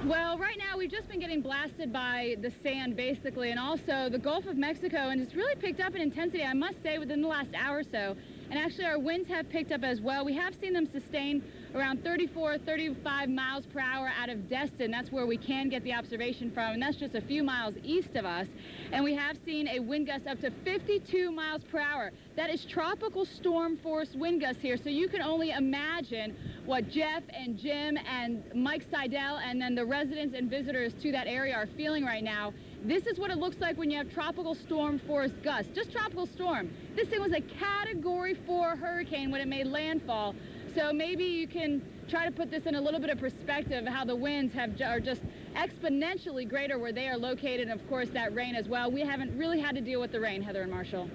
Well, right now we've just been getting blasted by the sand, basically, and also the Gulf of Mexico, and it's really picked up in intensity, I must say, within the last hour or so. And actually our winds have picked up as well. We have seen them sustain around 34, 35 miles per hour out of Destin. That's where we can get the observation from, and that's just a few miles east of us. And we have seen a wind gust up to 52 miles per hour. That is tropical storm force wind gusts here, so you can only imagine what Jeff and Jim and Mike Seidel and then the residents and visitors to that area are feeling right now. This is what it looks like when you have tropical storm force gusts. Just tropical storm. This thing was a Category 4 hurricane when it made landfall. So maybe you can try to put this in a little bit of perspective, how the winds are just exponentially greater where they are located, and of course that rain as well. We haven't really had to deal with the rain, Heather and Marshall.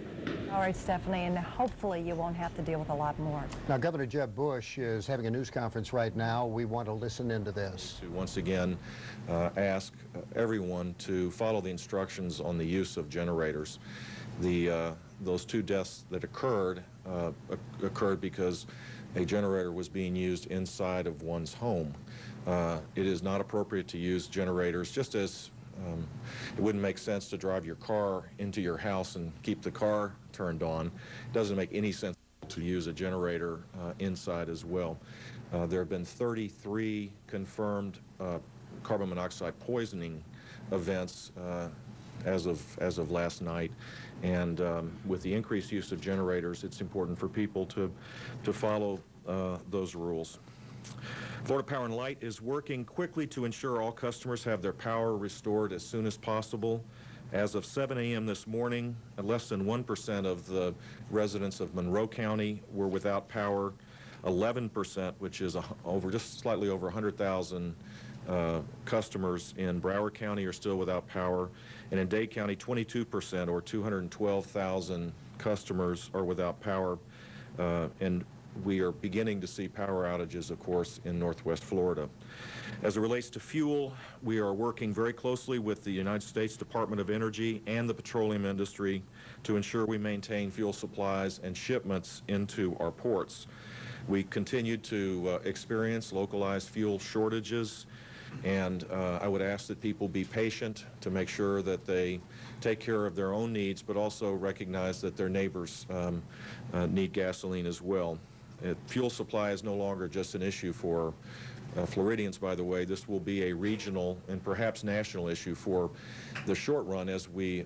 All right, Stephanie, and hopefully you won't have to deal with a lot more. Now, Governor Jeb Bush is having a news conference right now. We want to listen into this. To once again ask everyone to follow the instructions on the use of generators. Those 2 deaths that occurred because a generator was being used inside of one's home. It is not appropriate to use generators, just as it wouldn't make sense to drive your car into your house and keep the car turned on. It doesn't make any sense to use a generator inside as well. There have been 33 confirmed carbon monoxide poisoning events as of last night, and with the increased use of generators, it's important for people to follow those rules. Florida Power and Light is working quickly to ensure all customers have their power restored as soon as possible. As of 7 a.m. this morning, less than 1% of the residents of Monroe County were without power. 11%, which is just slightly over 100,000 customers in Broward County, are still without power. And in Dade County, 22%, or 212,000 customers, are without power. And we are beginning to see power outages, of course, in Northwest Florida. As it relates to fuel, we are working very closely with the United States Department of Energy and the petroleum industry to ensure we maintain fuel supplies and shipments into our ports. We continue to experience localized fuel shortages, and I would ask that people be patient to make sure that they take care of their own needs, but also recognize that their neighbors need gasoline as well. Fuel supply is no longer just an issue for Floridians, by the way. This will be a regional and perhaps national issue for the short run as we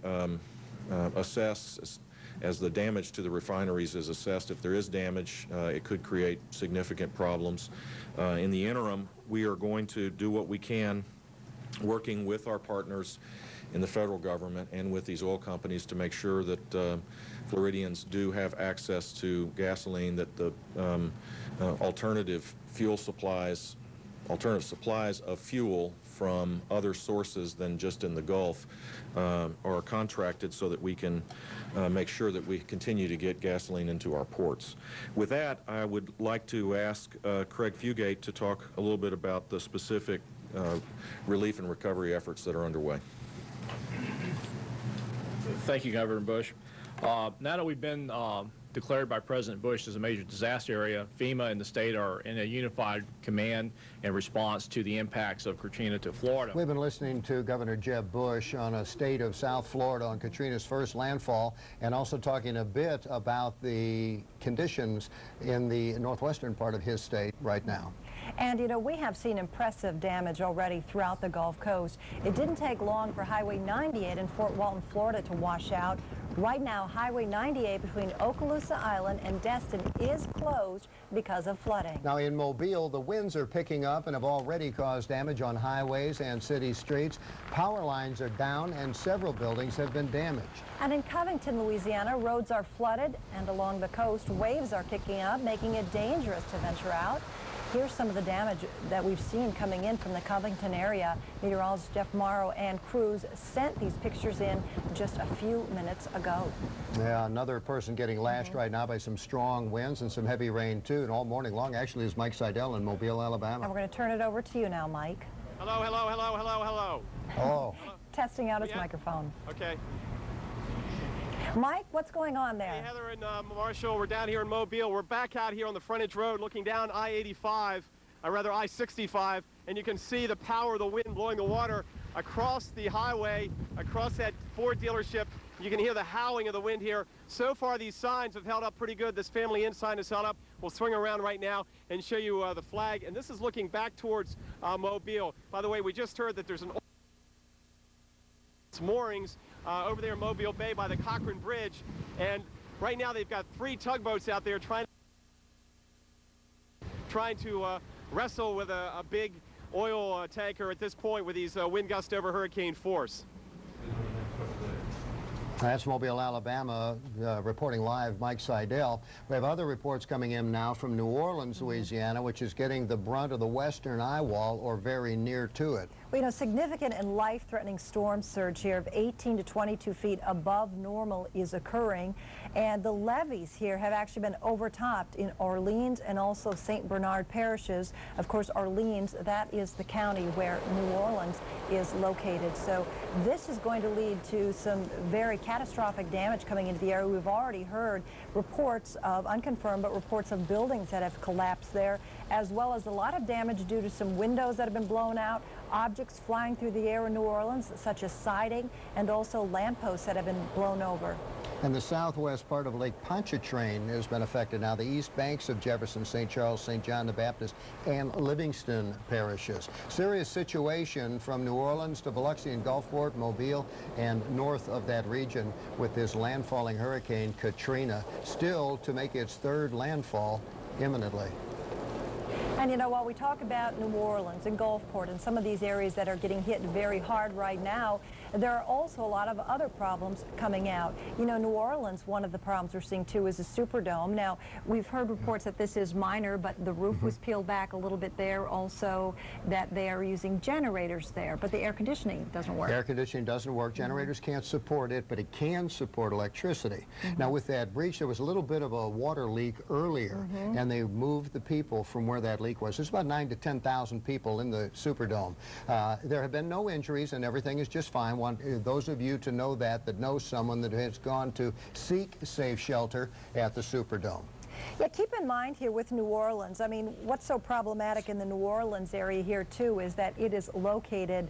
assess, as the damage to the refineries is assessed. If there is damage, it could create significant problems. In the interim, we are going to do what we can, working with our partners in the federal government and with these oil companies to make sure that Floridians do have access to gasoline, that the alternative supplies of fuel from other sources than just in the Gulf are contracted so that we can make sure that we continue to get gasoline into our ports. With that, I would like to ask Craig Fugate to talk a little bit about the specific relief and recovery efforts that are underway. Thank you, Governor Bush. Now that we've been declared by President Bush as a major disaster area, FEMA and the state are in a unified command and response to the impacts of Katrina to Florida. We've been listening to Governor Jeb Bush on a state of South Florida on Katrina's first landfall, and also talking a bit about the conditions in the northwestern part of his state right now. And, you know, we have seen impressive damage already throughout the Gulf Coast. It didn't take long for Highway 98 in Fort Walton, Florida to wash out. Right now, Highway 98 between Okaloosa Island and Destin is closed because of flooding. Now in Mobile, the winds are picking up and have already caused damage on highways and city streets. Power lines are down and several buildings have been damaged. And in Covington, Louisiana, roads are flooded, and along the coast, waves are kicking up, making it dangerous to venture out. Here's some of the damage that we've seen coming in from the Covington area. Meteorologist Jeff Morrow and crews sent these pictures in just a few minutes ago. Yeah, another person getting lashed right now by some strong winds and some heavy rain too, and all morning long actually is Mike Seidel in Mobile, Alabama. And we're going to turn it over to you now, Mike. Hello, hello, hello, hello, hello. Hello. Testing out his microphone. Okay. Mike, what's going on there? Hey, Heather and Marshall, we're down here in Mobile. We're back out here on the frontage road looking down I-85, or rather I-65, and you can see the power of the wind blowing the water across the highway, across that Ford dealership. You can hear the howling of the wind here. So far, these signs have held up pretty good. This Family Inn sign has held up. We'll swing around right now and show you the flag, and this is looking back towards Mobile. By the way, we just heard that there's an moorings over there in Mobile Bay by the Cochrane Bridge, and right now they've got 3 tugboats out there trying to wrestle with a big oil tanker at this point with these wind gusts over hurricane force. That's Mobile, Alabama, reporting live, Mike Seidel. We have other reports coming in now from New Orleans, Louisiana, which is getting the brunt of the western eye wall or very near to it. Well, you know, significant and life-threatening storm surge here of 18 to 22 feet above normal is occurring, and the levees here have actually been overtopped in Orleans and also St. Bernard parishes. Of course, Orleans, that is the county where New Orleans is located. So this is going to lead to some very catastrophic damage coming into the area. We've already heard reports of, unconfirmed, but reports of buildings that have collapsed there, as well as a lot of damage due to some windows that have been blown out, objects flying through the air in New Orleans, such as siding, and also lampposts that have been blown over. And the southwest part of Lake Pontchartrain has been affected now. The east banks of Jefferson, St. Charles, St. John the Baptist, and Livingston parishes. Serious situation from New Orleans to Biloxi and Gulfport, Mobile, and north of that region with this landfalling Hurricane Katrina, still to make its 3rd landfall imminently. And, you know, while we talk about New Orleans and Gulfport and some of these areas that are getting hit very hard right now, there are also a lot of other problems coming out. You know, New Orleans, one of the problems we're seeing, too, is the Superdome. Now, we've heard reports that this is minor, but the roof was peeled back a little bit there. Also, that they are using generators there, but the air conditioning doesn't work. Air conditioning doesn't work. Generators can't support it, but it can support electricity. Now, with that breach, there was a little bit of a water leak earlier, and they moved the people from where that leak was. There's about 9,000 to 10,000 people in the Superdome. There have been no injuries, and everything is just fine. Want those of you to know that know someone that has gone to seek safe shelter at the Superdome. Yeah, keep in mind here with New Orleans, I mean, what's so problematic in the New Orleans area here, too, is that it is located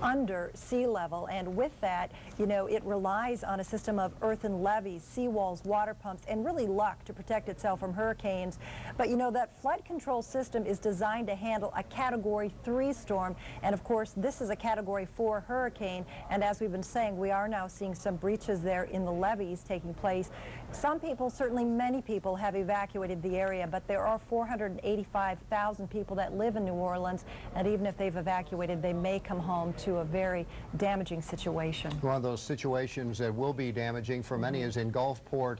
under sea level, and with that, you know, it relies on a system of earthen levees, seawalls, water pumps, and really luck to protect itself from hurricanes. But you know, that flood control system is designed to handle a Category 3 storm, and of course this is a Category 4 hurricane, and as we've been saying, we are now seeing some breaches there in the levees taking place. Some people, certainly many people, have evacuated the area, but there are 485,000 people that live in New Orleans, and even if they've evacuated, they may come home into a very damaging situation. One of those situations that will be damaging for many is in Gulfport,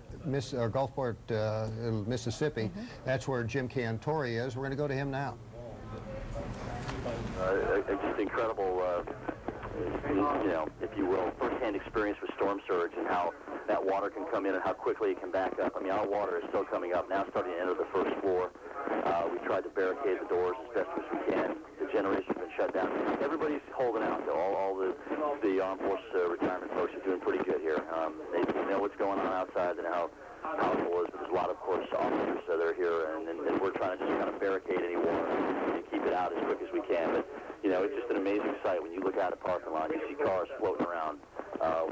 Mississippi. That's where Jim Cantore is. We're going to go to him now. Just incredible, you know, if you will, first-hand experience with storm surge and how that water can come in and how quickly it can back up. I mean, our water is still coming up now, starting to enter the first floor. We tried to barricade the doors as best as we can. The generators have been shut down. Everybody's holding out, though. All the Armed Forces retirement folks are doing pretty good here. They know what's going on outside and how powerful it is, but there's a lot of course, officers that are here, and we're trying to just kind of barricade any water and keep it out as quick as we can. But, you know, it's just an amazing sight. When you look out at the parking lot, you see cars floating around.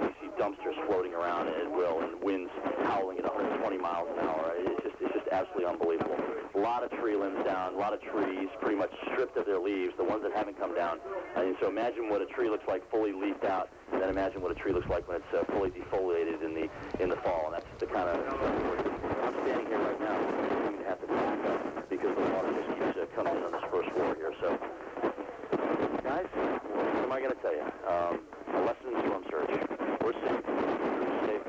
We see dumpsters floating around at will, and winds howling at 120 miles an hour. It's just absolutely unbelievable. A lot of tree limbs down, a lot of trees pretty much stripped of their leaves, the ones that haven't come down. And so imagine what a tree looks like fully leafed out, and then imagine what a tree looks like when it's fully defoliated in the fall. And that's the kind of I'm standing here right now, I'm going to have to back up because the water just keeps coming in on this first floor here. So, guys, what am I going to tell you? A lesson in storm surge. We're safe. We're safe.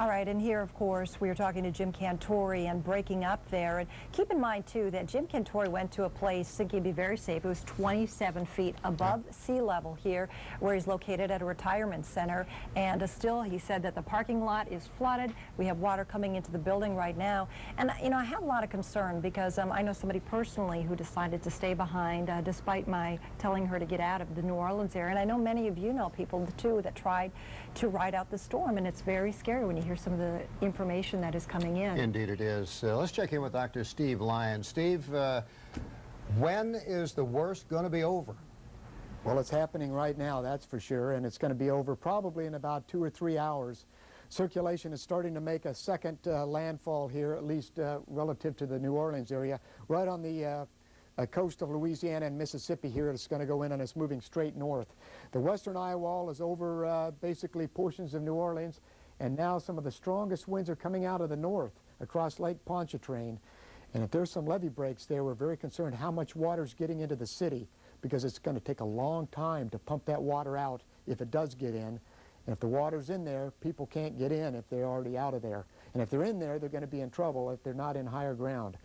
All right, and here, of course, we are talking to Jim Cantore and breaking up there. And keep in mind, too, that Jim Cantore went to a place thinking he'd be very safe. It was 27 feet above sea level here, where he's located at a retirement center. And still, he said that the parking lot is flooded. We have water coming into the building right now. And, you know, I have a lot of concern because I know somebody personally who decided to stay behind despite my telling her to get out of the New Orleans area. And I know many of you know people, too, that tried to ride out the storm. And it's very scary when you hear some of the information that is coming in. Indeed it is. Let's check in with Dr. Steve Lyon. Steve, when is the worst going to be over? Well, it's happening right now, that's for sure, and it's going to be over probably in about 2 or 3 hours. Circulation is starting to make a second landfall here, at least relative to the New Orleans area, right on the coast of Louisiana and Mississippi here. It's going to go in and it's moving straight north. The western eye wall is over basically portions of New Orleans, and now some of the strongest winds are coming out of the north across Lake Pontchartrain. And if there's some levee breaks there, we're very concerned how much water is getting into the city, because it's going to take a long time to pump that water out if it does get in. And if the water's in there, people can't get in if they're already out of there. And if they're in there, they're going to be in trouble if they're not in higher ground.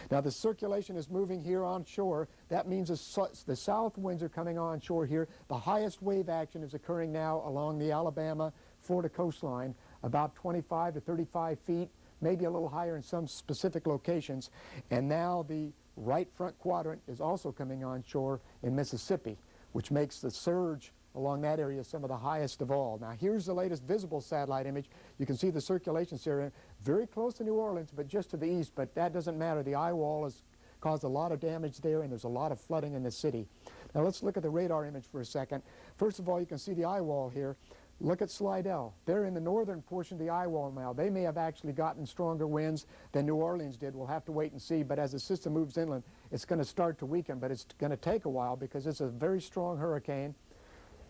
Now, the circulation is moving here on shore. That means the south winds are coming on shore here. The highest wave action is occurring now along the Alabama-Florida coastline, about 25 to 35 feet, maybe a little higher in some specific locations. And now the right front quadrant is also coming on shore in Mississippi, which makes the surge along that area some of the highest of all. Now, here's the latest visible satellite image. You can see the circulation area very close to New Orleans, but just to the east, but that doesn't matter. The eye wall has caused a lot of damage there, and there's a lot of flooding in the city. Now, let's look at the radar image for a second. First of all, you can see the eye wall here. Look at Slidell. They're in the northern portion of the eye wall now. They may have actually gotten stronger winds than New Orleans did. We'll have to wait and see. But as the system moves inland, it's going to start to weaken. But it's going to take a while because it's a very strong hurricane,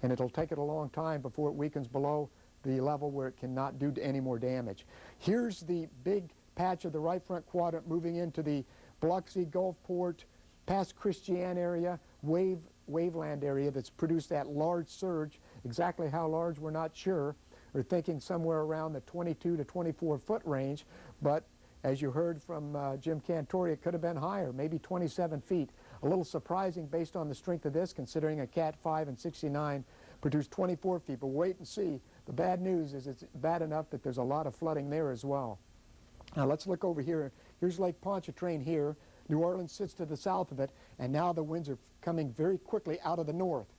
and it'll take it a long time before it weakens below the level where it cannot do any more damage. Here's the big patch of the right front quadrant moving into the Biloxi, Gulfport, past Christiane area, Waveland area that's produced that large surge. Exactly how large, we're not sure. We're thinking somewhere around the 22 to 24 foot range, but as you heard from Jim Cantore, it could have been higher, maybe 27 feet. A little surprising based on the strength of this, considering a Cat 5 and 69 produced 24 feet, but wait and see. The bad news is it's bad enough that there's a lot of flooding there as well. Now let's look over here. Here's Lake Pontchartrain here. New Orleans sits to the south of it, and now the winds are coming very quickly out of the north,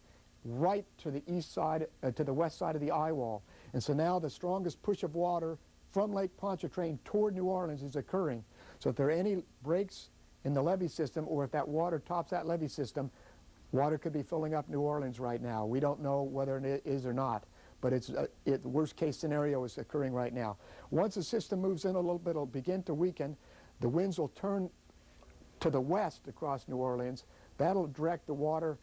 right to the east side, to the west side of the eye wall. And so now the strongest push of water from Lake Pontchartrain toward New Orleans is occurring. So if there are any breaks in the levee system, or if that water tops that levee system, water could be filling up New Orleans right now. We don't know whether it is or not, but the worst case scenario is occurring right now. Once the system moves in a little bit, it'll begin to weaken. The winds will turn to the west across New Orleans. That'll direct the water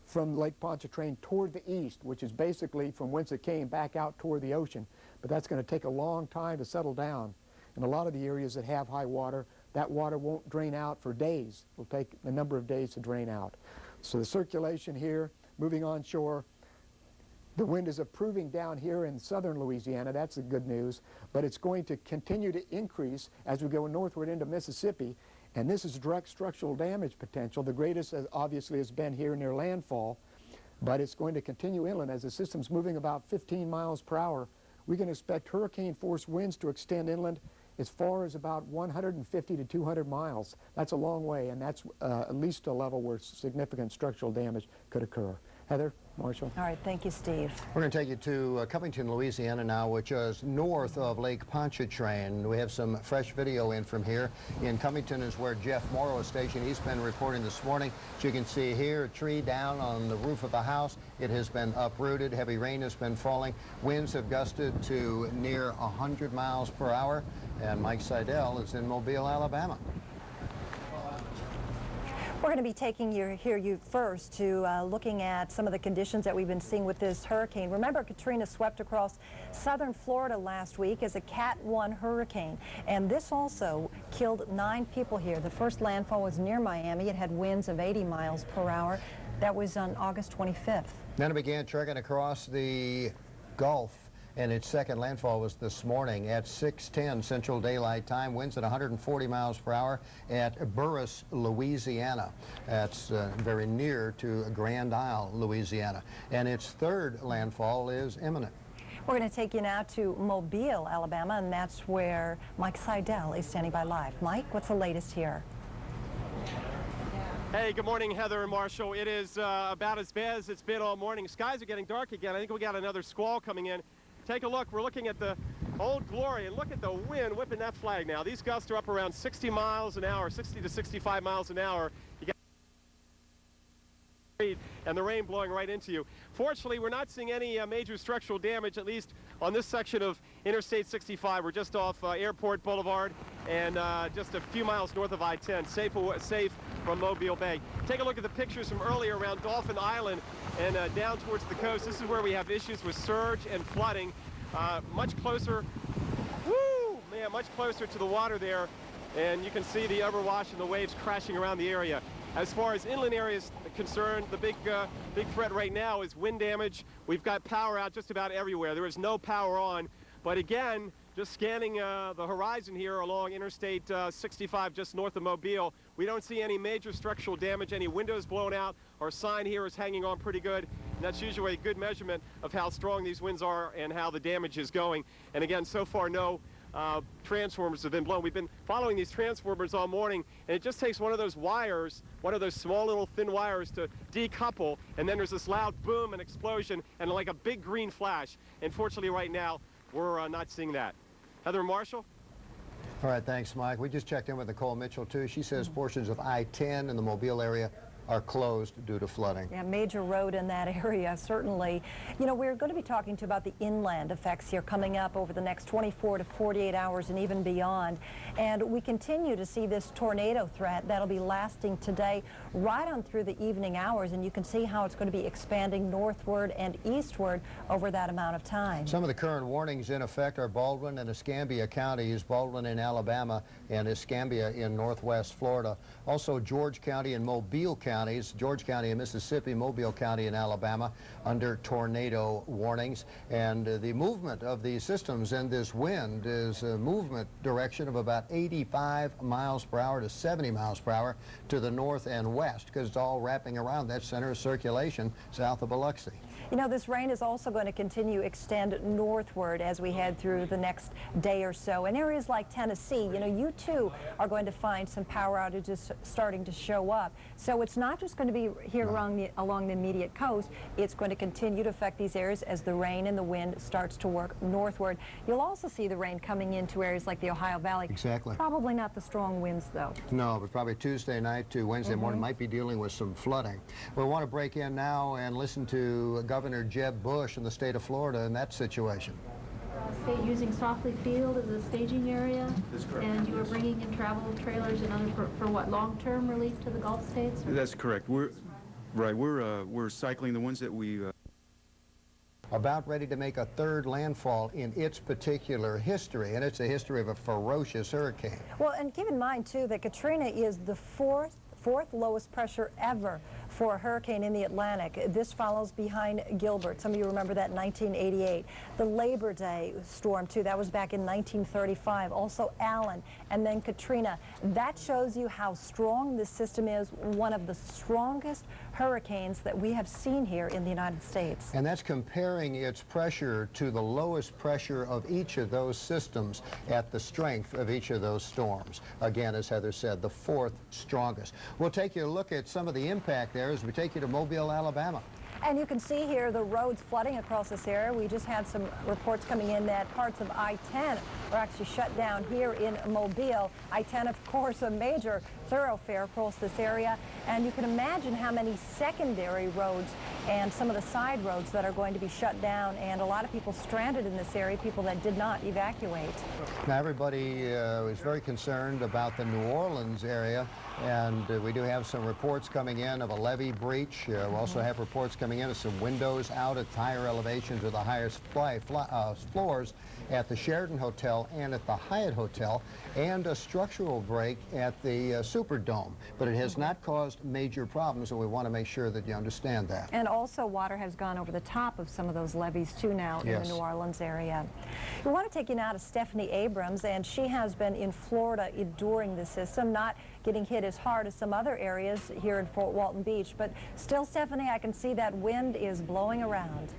from Lake Pontchartrain toward the east, which is basically from whence it came back out toward the ocean. But that's going to take a long time to settle down. In a lot of the areas that have high water, that water won't drain out for days. It'll take a number of days to drain out. So the circulation here, moving onshore, the wind is improving down here in southern Louisiana. That's the good news. But it's going to continue to increase as we go northward into Mississippi. And this is direct structural damage potential. The greatest, obviously, has been here near landfall. But it's going to continue inland as the system's moving about 15 miles per hour. We can expect hurricane-force winds to extend inland as far as about 150 to 200 miles. That's a long way, and that's at least a level where significant structural damage could occur. Heather, Marshall. All right, thank you, Steve. We're going to take you to Covington, Louisiana now, which is north of Lake Pontchartrain. We have some fresh video in from here. In Covington is where Jeff Morrow is stationed. He's been reporting this morning. As you can see here, a tree down on the roof of a house. It has been uprooted. Heavy rain has been falling. Winds have gusted to near 100 miles per hour. And Mike Seidel is in Mobile, Alabama. We're going to be taking you first to looking at some of the conditions that we've been seeing with this hurricane. Remember, Katrina swept across southern Florida last week as a Cat 1 hurricane, and this also killed 9 people here. The first landfall was near Miami. It had winds of 80 miles per hour. That was on August 25th. Then it began trekking across the Gulf, and its second landfall was this morning at 6:10 Central Daylight Time. Winds at 140 miles per hour at Burris, Louisiana. That's very near to Grand Isle, Louisiana. And its third landfall is imminent. We're going to take you now to Mobile, Alabama, and that's where Mike Seidel is standing by live. Mike, what's the latest here? Hey, good morning, Heather and Marshall. It is about as bad as it's been all morning. Skies are getting dark again. I think we got another squall coming in. Take a look. We're looking at the Old Glory, and look at the wind whipping that flag now. These gusts are up around 60 miles an hour, 60 to 65 miles an hour. You got and the rain blowing right into you. Fortunately, we're not seeing any major structural damage, at least on this section of Interstate 65. We're just off Airport Boulevard and just a few miles north of I-10, safe from Mobile Bay. Take a look at the pictures from earlier around Dolphin Island and down towards the coast. This is where we have issues with surge and flooding. Much closer, much closer to the water there, and you can see the overwash and the waves crashing around the area. As far as inland areas concerned, the big threat right now is wind damage. We've got power out just about everywhere. There is no power on, but again, just scanning the horizon here along Interstate 65 just north of Mobile, we don't see any major structural damage, any windows blown out. Our sign here is hanging on pretty good, and that's usually a good measurement of how strong these winds are and how the damage is going. And again, so far, no transformers have been blown. We've been following these transformers all morning, and it just takes one of those wires, one of those small little thin wires to decouple, and then there's this loud boom and explosion and like a big green flash. And fortunately right now, we're not seeing that. Heather Marshall? All right, thanks, Mike. We just checked in with Nicole Mitchell, too. She says portions of I-10 in the Mobile area are closed due to flooding. Yeah, major road in that area, certainly. You know, we're going to be talking about the inland effects here coming up over the next 24 to 48 hours and even beyond. And we continue to see this tornado threat that'll be lasting today right on through the evening hours, and you can see how it's going to be expanding northward and eastward over that amount of time. Some of the current warnings in effect are Baldwin and Escambia counties, Baldwin in Alabama and Escambia in northwest Florida. Also George County and Mobile County, George County in Mississippi, Mobile County in Alabama under tornado warnings. And the movement of these systems and this wind is a movement direction of about 85 miles per hour to 70 miles per hour to the north and west, because it's all wrapping around that center of circulation south of Biloxi. You know, this rain is also going to continue extend northward as we head through the next day or so. In areas like Tennessee, you know, you too are going to find some power outages starting to show up. So it's not just going to be here along the immediate coast. It's going to continue to affect these areas as the rain and the wind starts to work northward. You'll also see the rain coming into areas like the Ohio Valley. Exactly. Probably not the strong winds, though. No, but probably Tuesday night to Wednesday morning might be dealing with some flooding. We want to break in now and listen to Governor Jeb Bush in the state of Florida in that situation. State using Softly Field as a staging area. That's correct. And you are bringing in travel trailers and other for what, long-term relief to the Gulf states? Or? That's correct. We're cycling the ones that we about ready to make a third landfall in its particular history, and it's a history of a ferocious hurricane. Well, and keep in mind, too, that Katrina is the fourth lowest pressure ever for a hurricane in the Atlantic. This follows behind Gilbert. Some of you remember that in 1988. The Labor Day storm, too, that was back in 1935. Also Allen, and then Katrina. That shows you how strong this system is, one of the strongest hurricanes that we have seen here in the United States. And that's comparing its pressure to the lowest pressure of each of those systems at the strength of each of those storms. Again, as Heather said, the fourth strongest. We'll take you a look at some of the impact there as we take you to Mobile, Alabama. And you can see here the roads flooding across this area. We just had some reports coming in that parts of I-10 are actually shut down here in Mobile. I-10, of course, a major thoroughfare across this area. And you can imagine how many secondary roads and some of the side roads that are going to be shut down, and a lot of people stranded in this area, people that did not evacuate. Now, everybody is very concerned about the New Orleans area, and we do have some reports coming in of a levee breach. We also have reports coming in of some windows out at higher elevations or the highest floors at the Sheraton Hotel and at the Hyatt Hotel, and a structural break at the Superdome. But it has not caused major problems, and we want to make sure that you understand that. And also water has gone over the top of some of those levees too now in the New Orleans area. We want to take you now to Stephanie Abrams, and she has been in Florida enduring this system, not getting hit as hard as some other areas here in Fort Walton Beach. But still, Stephanie, I can see that wind is blowing around.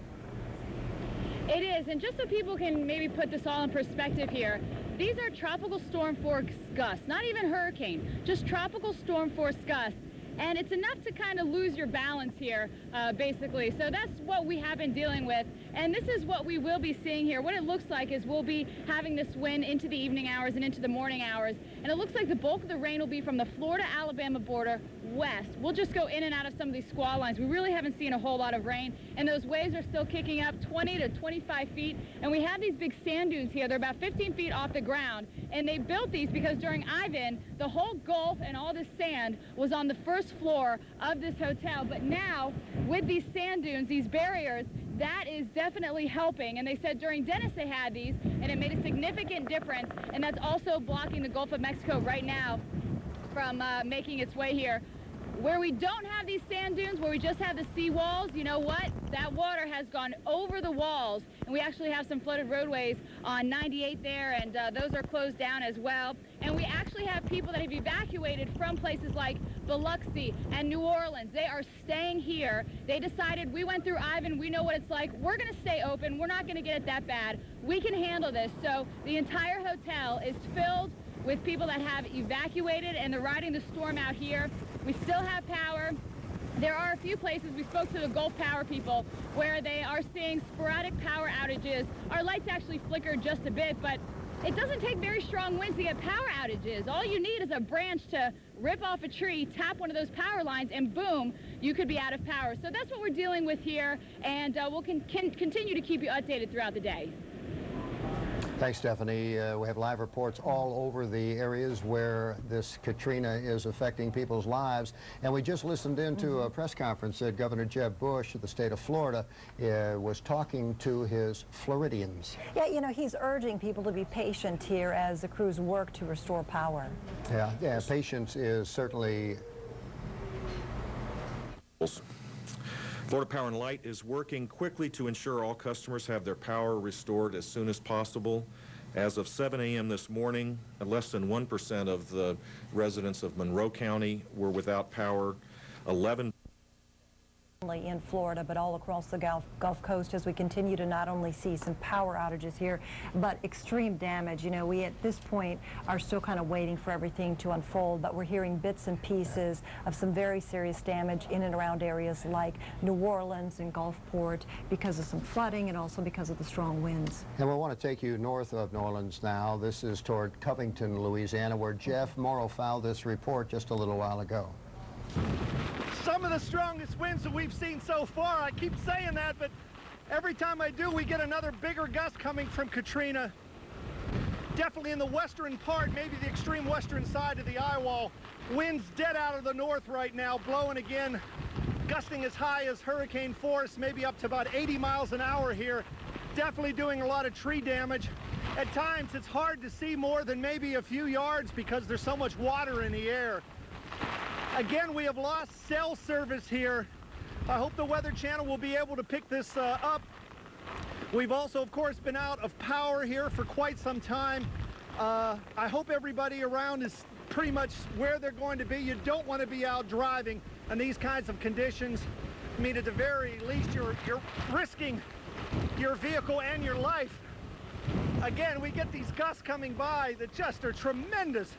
It is, and just so people can maybe put this all in perspective here, these are tropical storm force gusts, not even hurricane, just tropical storm force gusts. And it's enough to kind of lose your balance here, basically. So that's what we have been dealing with. And this is what we will be seeing here. What it looks like is we'll be having this wind into the evening hours and into the morning hours. And it looks like the bulk of the rain will be from the Florida-Alabama border west. We'll just go in and out of some of these squall lines. We really haven't seen a whole lot of rain. And those waves are still kicking up 20 to 25 feet. And we have these big sand dunes here. They're about 15 feet off the ground. And they built these because during Ivan, the whole Gulf and all this sand was on the first floor of this hotel. But now, with these sand dunes, these barriers, that is definitely helping. And they said during Dennis they had these, and it made a significant difference. And that's also blocking the Gulf of Mexico right now from making its way here. Where we don't have these sand dunes, where we just have the sea walls, you know what? That water has gone over the walls, and we actually have some flooded roadways on 98 there, and those are closed down as well. And we actually have people that have evacuated from places like Biloxi and New Orleans. They are staying here. They decided, we went through Ivan, we know what it's like. We're going to stay open. We're not going to get it that bad. We can handle this. So the entire hotel is filled with people that have evacuated, and they're riding the storm out here. We still have power. There are a few places, we spoke to the Gulf Power people, where they are seeing sporadic power outages. Our lights actually flickered just a bit, but it doesn't take very strong winds to get power outages. All you need is a branch to rip off a tree, tap one of those power lines, and boom, you could be out of power. So that's what we're dealing with here, and we'll continue to keep you updated throughout the day. Thanks, Stephanie. We have live reports all over the areas where this Katrina is affecting people's lives. And we just listened into a press conference that Governor Jeb Bush of the state of Florida was talking to his Floridians. Yeah, you know, he's urging people to be patient here as the crews work to restore power. Yeah, patience is certainly... Florida Power and Light is working quickly to ensure all customers have their power restored as soon as possible. As of 7 a.m. this morning, less than 1% of the residents of Monroe County were without power. 11 in Florida, but all across the Gulf Coast, as we continue to not only see some power outages here, but extreme damage. You know, we at this point are still kind of waiting for everything to unfold, but we're hearing bits and pieces of some very serious damage in and around areas like New Orleans and Gulfport because of some flooding and also because of the strong winds. And we want to take you north of New Orleans now. This is toward Covington, Louisiana, where Jeff Morrow filed this report just a little while ago. Some of the strongest winds that we've seen so far. I keep saying that, but every time I do, we get another bigger gust coming from Katrina. Definitely in the western part, maybe the extreme western side of the eye wall. Winds dead out of the north right now, blowing again, gusting as high as hurricane force, maybe up to about 80 miles an hour here. Definitely doing a lot of tree damage. At times, it's hard to see more than maybe a few yards because there's so much water in the air. Again, we have lost cell service here. I hope the Weather Channel will be able to pick this up. We've also, of course, been out of power here for quite some time. I hope everybody around is pretty much where they're going to be. You don't want to be out driving in these kinds of conditions. I mean, at the very least, you're risking your vehicle and your life. Again, we get these gusts coming by that just are tremendous.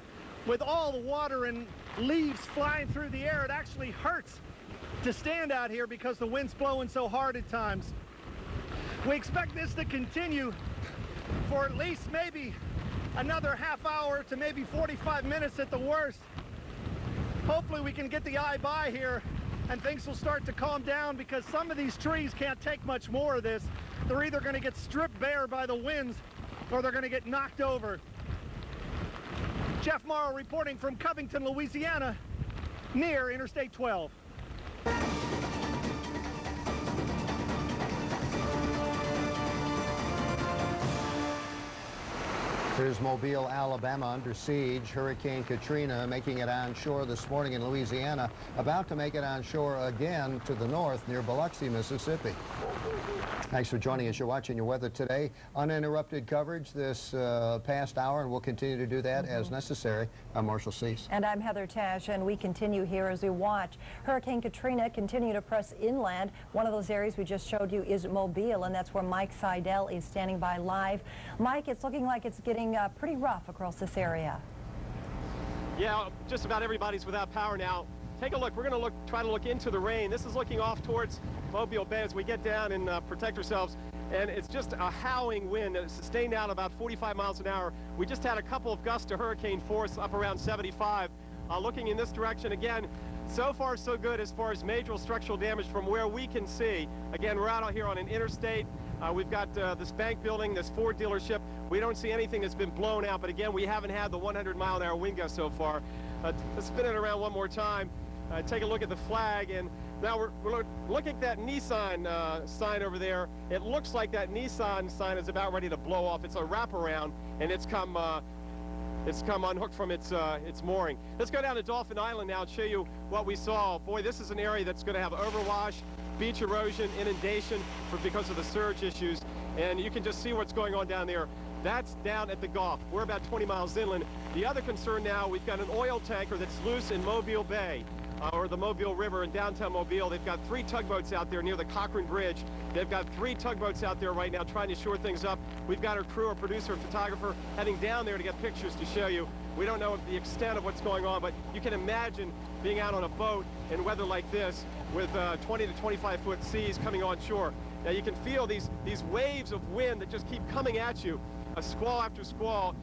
With all the water and leaves flying through the air, it actually hurts to stand out here because the wind's blowing so hard at times. We expect this to continue for at least maybe another half hour to maybe 45 minutes at the worst. Hopefully we can get the eye by here and things will start to calm down, because some of these trees can't take much more of this. They're either going to get stripped bare by the winds or they're going to get knocked over. Jeff Morrow reporting from Covington, Louisiana, near Interstate 12. Here's Mobile, Alabama under siege. Hurricane Katrina making it onshore this morning in Louisiana, about to make it onshore again to the north near Biloxi, Mississippi. Thanks for joining us. You're watching Your Weather Today. Uninterrupted coverage this past hour, and we'll continue to do that as necessary. I'm Marshall Cease. And I'm Heather Tash, and we continue here as we watch Hurricane Katrina continue to press inland. One of those areas we just showed you is Mobile, and that's where Mike Seidel is standing by live. Mike, it's looking like it's getting pretty rough across this area. Yeah, just about everybody's without power now. Take a look. We're going to try to look into the rain. This is looking off towards Mobile Bay as we get down and protect ourselves. And it's just a howling wind that is sustained out about 45 miles an hour. We just had a couple of gusts to hurricane force up around 75. Looking in this direction again, so far so good as far as major structural damage from where we can see. Again, we're out here on an interstate. We've got this bank building, this Ford dealership. We don't see anything that's been blown out, but again, we haven't had the 100-mile-an-hour wind gust so far. Let's spin it around one more time. Take a look at the flag, and now we're looking at that Nissan sign over there. It looks like that Nissan sign is about ready to blow off. It's a wraparound, and it's come unhooked from its mooring. Let's go down to Dolphin Island now and show you what we saw. Boy, this is an area that's going to have overwash, beach erosion, inundation because of the surge issues, and you can just see what's going on down there. That's down at the Gulf. We're about 20 miles inland. The other concern now, we've got an oil tanker that's loose in Mobile Bay. Or the Mobile River in downtown Mobile. They've got 3 tugboats out there near the Cochrane Bridge. They've got 3 tugboats out there right now trying to shore things up. We've got our crew, our producer, and photographer heading down there to get pictures to show you. We don't know the extent of what's going on, but you can imagine being out on a boat in weather like this with 20 to 25-foot seas coming on shore. Now you can feel these waves of wind that just keep coming at you, a squall after squall,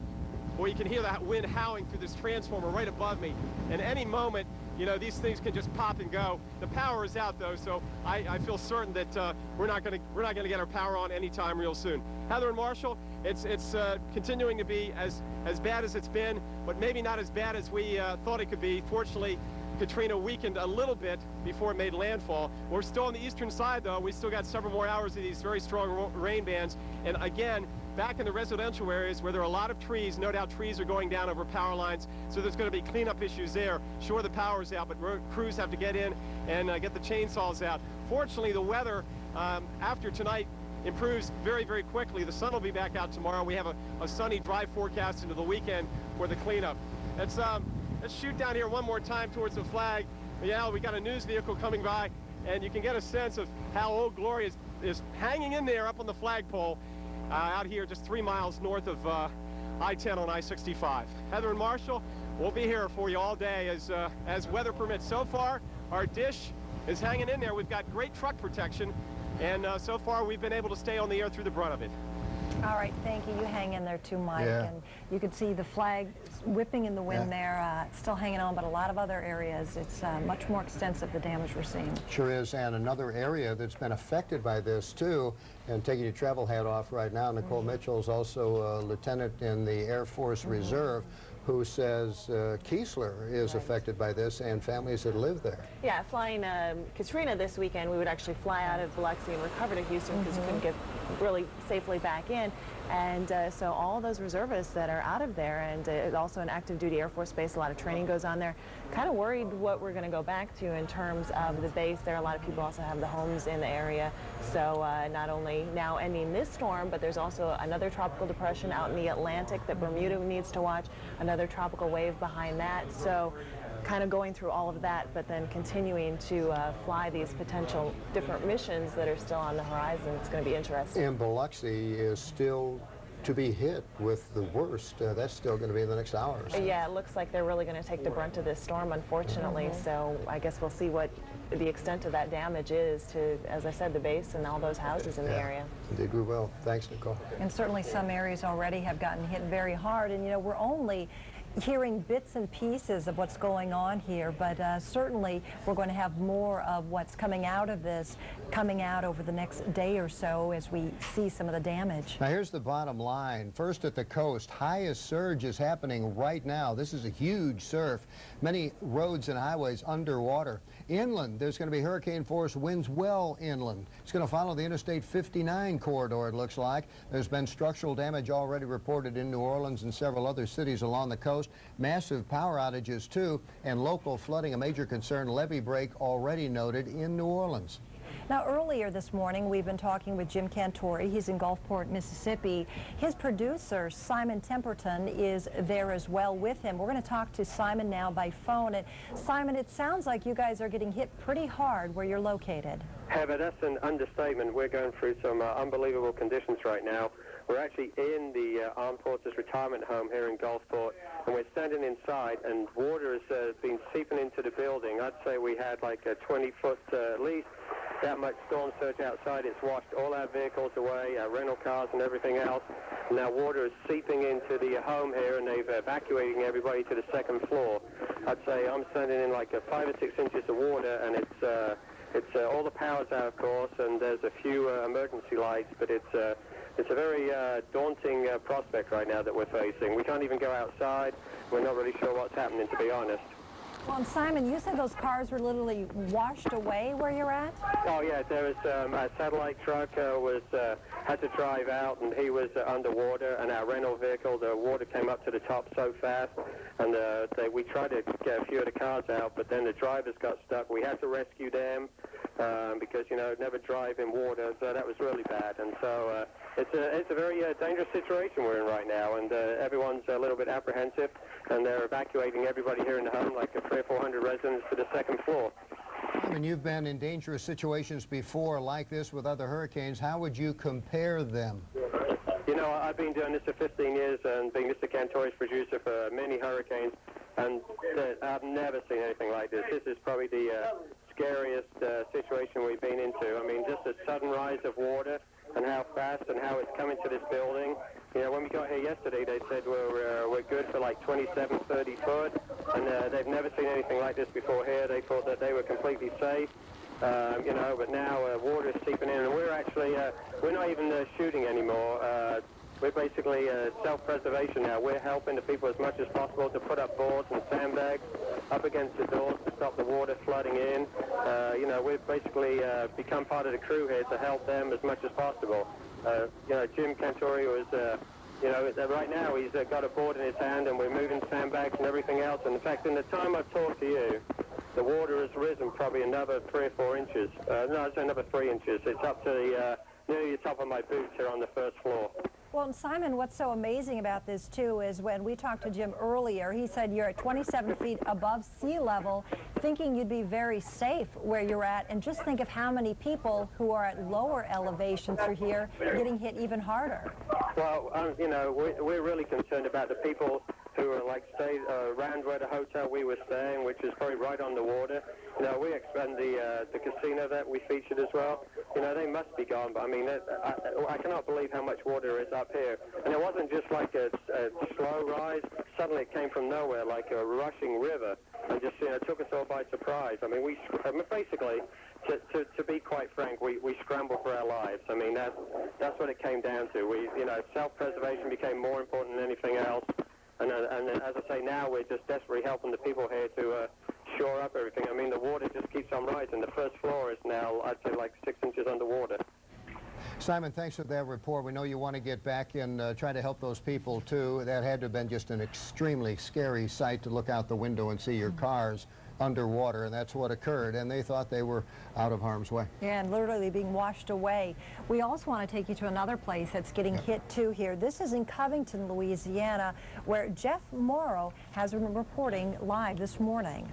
or you can hear that wind howling through this transformer right above me. And any moment, you know, these things can just pop and go. The power is out though, so I feel certain that we're not going to get our power on anytime real soon. Heather and Marshall, it's continuing to be as bad as it's been, but maybe not as bad as we thought it could be. Fortunately, Katrina weakened a little bit before it made landfall. We're still on the eastern side though. We still got several more hours of these very strong rain bands. And again, back in the residential areas where there are a lot of trees, no doubt trees are going down over power lines, so there's going to be cleanup issues there. Sure, the power's out, but crews have to get in and get the chainsaws out. Fortunately, the weather after tonight improves very, very quickly. The sun will be back out tomorrow. We have a sunny, dry forecast into the weekend for the cleanup. Let's shoot down here one more time towards the flag. Yeah, we got a news vehicle coming by, and you can get a sense of how Old Glory is hanging in there up on the flagpole. Out here just 3 miles north of I-10 on I-65. Heather and Marshall, we'll be here for you all day as weather permits. So far, our dish is hanging in there. We've got great truck protection, and so far we've been able to stay on the air through the brunt of it. All right, thank you. You hang in there too, Mike. Yeah. And you can see the flag whipping in the wind there, still hanging on, but a lot of other areas, it's much more extensive, the damage we're seeing. Sure is, and another area that's been affected by this too, and taking your travel hat off right now, Nicole Mitchell is also a lieutenant in the Air Force Reserve, who says Keesler is affected by this and families that live there. Yeah, flying Katrina this weekend, we would actually fly out of Biloxi and recover to Houston because we couldn't get really safely back in. And so all those reservists that are out of there, and also an active duty Air Force base, a lot of training goes on there, kind of worried what we're going to go back to in terms of the base there. A lot of people also have the homes in the area. So not only now ending this storm, but there's also another tropical depression out in the Atlantic that Bermuda needs to watch, another tropical wave behind that. So kind of going through all of that, but then continuing to fly these potential different missions that are still on the horizon. It's going to be interesting. And Biloxi is still to be hit with the worst. That's still going to be in the next hour or so. Yeah, it looks like they're really going to take the brunt of this storm, unfortunately. So I guess we'll see what the extent of that damage is to, as I said, the base and all those houses in the area. Indeed we will. Thanks, Nicole. And certainly some areas already have gotten hit very hard. And, you know, we're only hearing bits and pieces of what's going on here, but certainly we're going to have more of what's coming out of this coming out over the next day or so as we see some of the damage. Now here's the bottom line. First at the coast, highest surge is happening right now. This is a huge surf. Many roads and highways underwater. Inland, there's going to be hurricane force winds well inland. It's going to follow the Interstate 59 corridor, it looks like. There's been structural damage already reported in New Orleans and several other cities along the coast. Massive power outages too, and local flooding a major concern. Levee break already noted in New Orleans. Now, earlier this morning, we've been talking with Jim Cantori. He's in Gulfport, Mississippi. His producer, Simon Temperton, is there as well with him. We're going to talk to Simon now by phone. And Simon, it sounds like you guys are getting hit pretty hard where you're located. Heather, that's an understatement. We're going through some unbelievable conditions right now. We're actually in the Armed Forces Retirement Home here in Gulfport, and we're standing inside, and water has been seeping into the building. I'd say we had like a 20-foot at least. That much storm surge outside. It's washed all our vehicles away, our rental cars and everything else. Now water is seeping into the home here, and they've evacuating everybody to the second floor. I'd say I'm standing in like 5 or 6 inches of water, and it's all the power's out, of course, and there's a few emergency lights, but it's a very daunting prospect right now that we're facing. We can't even go outside. We're not really sure what's happening, to be honest. Well, and Simon, you said those cars were literally washed away where you're at? Oh, yeah, there was a satellite truck had to drive out, and he was underwater, and our rental vehicle, the water came up to the top so fast, and we tried to get a few of the cars out, but then the drivers got stuck. We had to rescue them because, you know, never drive in water, so that was really bad. And so it's a very dangerous situation we're in right now, and everyone's a little bit apprehensive, and they're evacuating everybody here in the home, like 300 or 400 residents, to the second floor. I mean, you've been in dangerous situations before like this with other hurricanes. How would you compare them? You know, I've been doing this for 15 years and being Mr. Cantori's producer for many hurricanes, and I've never seen anything like this. This is probably the scariest situation we've been into. I mean, just a sudden rise of water and how fast and how it's coming to this building. You know, when we got here yesterday, they said we're good for like 27, 30 foot, and they've never seen anything like this before here. They thought that they were completely safe, you know, but now water is seeping in, and we're actually, we're not even shooting anymore. We're basically self-preservation now. We're helping the people as much as possible to put up boards and sandbags up against the doors to stop the water flooding in. You know, we've basically become part of the crew here to help them as much as possible. You know, Jim Cantori was, you know, right now he's got a board in his hand, and we're moving sandbags and everything else. And in fact, in the time I've talked to you, the water has risen probably another 3 or 4 inches. No, it's another 3 inches. It's up to the nearly the top of my boots here on the first floor. Well, and Simon, what's so amazing about this, too, is when we talked to Jim earlier, he said you're at 27 feet above sea level, thinking you'd be very safe where you're at, and just think of how many people who are at lower elevations are here getting hit even harder. Well, you know, we're really concerned about the people who are like stayed around where the hotel we were staying, which is probably right on the water. You know, we expand the casino that we featured as well. You know, they must be gone, but I mean, I cannot believe how much water is up here. And it wasn't just like a slow rise. Suddenly it came from nowhere, like a rushing river, and just, you know, took us all by surprise. I mean, basically, to be quite frank, we scrambled for our lives. I mean, that's what it came down to. You know, self-preservation became more important than anything else. And as I say, now we're just desperately helping the people here to shore up everything. I mean, the water just keeps on rising. The first floor is now, I'd say, like 6 inches underwater. Simon, thanks for that report. We know you want to get back and try to help those people, too. That had to have been just an extremely scary sight to look out the window and see your cars underwater, and that's what occurred, and they thought they were out of harm's way. Yeah, and literally being washed away. We also want to take you to another place that's getting hit too here. This is in Covington, Louisiana, where Jeff Morrow has been reporting live this morning.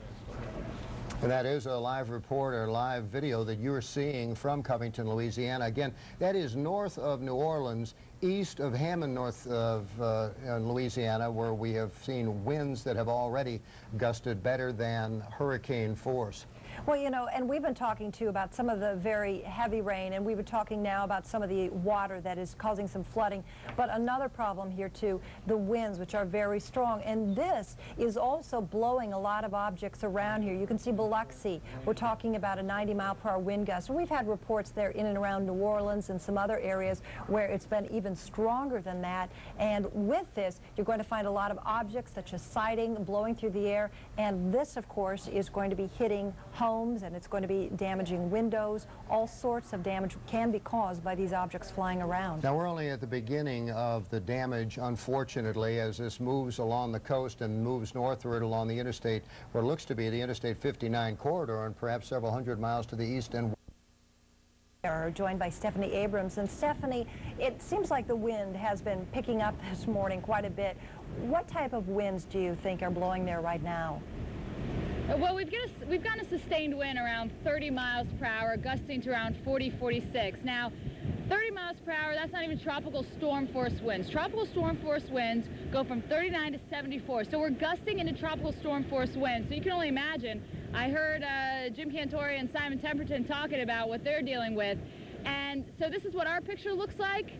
And that is a live report or live video that you're seeing from Covington, Louisiana. Again, that is north of New Orleans, east of Hammond, north of Louisiana, where we have seen winds that have already gusted better than hurricane force. Well, you know, and we've been talking too about some of the very heavy rain, and we've been talking now about some of the water that is causing some flooding. But another problem here too, the winds, which are very strong. And this is also blowing a lot of objects around here. You can see Biloxi. We're talking about a 90-mile-per-hour wind gust. And we've had reports there in and around New Orleans and some other areas where it's been even stronger than that. And with this, you're going to find a lot of objects such as siding blowing through the air. And this, of course, is going to be hitting homes, and it's going to be damaging windows. All sorts of damage can be caused by these objects flying around. Now, we're only at the beginning of the damage, unfortunately, as this moves along the coast and moves northward along the interstate, what looks to be the Interstate 59 corridor, and perhaps several hundred miles to the east and We're joined by Stephanie Abrams. And Stephanie, it seems like the wind has been picking up this morning quite a bit. What type of winds do you think are blowing there right now? Well, we've gotten a sustained wind around 30 miles per hour, gusting to around 40, 46. Now, 30 miles per hour, that's not even tropical storm force winds. Tropical storm force winds go from 39 to 74. So we're gusting into tropical storm force winds. So you can only imagine. I heard Jim Cantori and Simon Temperton talking about what they're dealing with. And so this is what our picture looks like.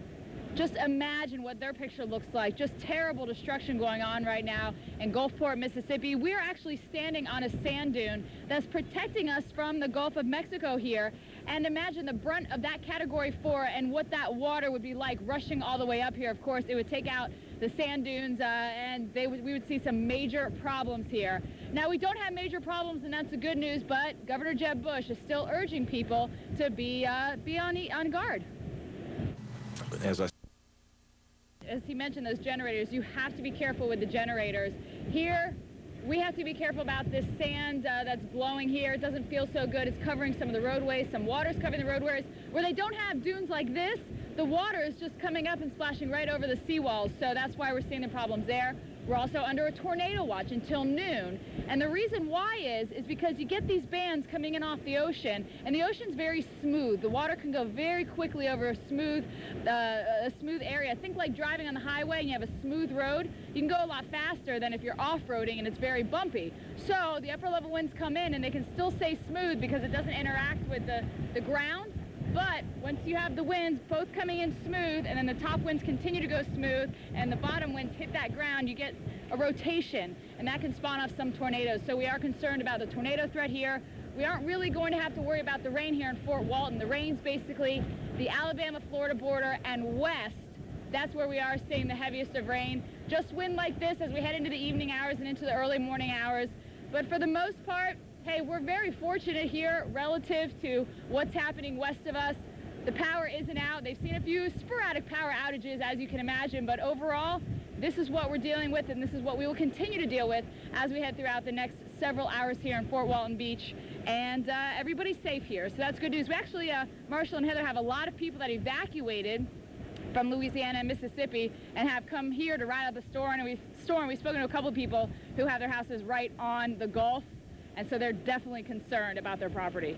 Just imagine what their picture looks like. Just terrible destruction going on right now in Gulfport, Mississippi. We are actually standing on a sand dune that's protecting us from the Gulf of Mexico here. And imagine the brunt of that Category 4 and what that water would be like rushing all the way up here. Of course, it would take out the sand dunes and we would see some major problems here. Now, we don't have major problems, and that's the good news, but Governor Jeb Bush is still urging people to be on guard. As he mentioned, those generators, you have to be careful with the generators. Here, we have to be careful about this sand that's blowing here. It doesn't feel so good. It's covering some of the roadways. Some water's covering the roadways. Where they don't have dunes like this, the water is just coming up and splashing right over the seawalls. So that's why we're seeing the problems there. We're also under a tornado watch until noon. And the reason why is because you get these bands coming in off the ocean, and the ocean's very smooth. The water can go very quickly over a smooth area. Think like driving on the highway and you have a smooth road. You can go a lot faster than if you're off-roading and it's very bumpy. So the upper level winds come in and they can still stay smooth because it doesn't interact with the ground. But once you have the winds both coming in smooth, and then the top winds continue to go smooth, and the bottom winds hit that ground, you get a rotation, and that can spawn off some tornadoes. So we are concerned about the tornado threat here. We aren't really going to have to worry about the rain here in Fort Walton. The rain's basically the Alabama-Florida border and west. That's where we are seeing the heaviest of rain. Just wind like this as we head into the evening hours and into the early morning hours. But for the most part, hey, we're very fortunate here relative to what's happening west of us. The power isn't out. They've seen a few sporadic power outages, as you can imagine, but overall, this is what we're dealing with, and this is what we will continue to deal with as we head throughout the next several hours here in Fort Walton Beach. And everybody's safe here, so that's good news. We actually, Marshall and Heather, have a lot of people that evacuated from Louisiana and Mississippi and have come here to ride out the storm, and we've spoken to a couple of people who have their houses right on the Gulf. And so they're definitely concerned about their property.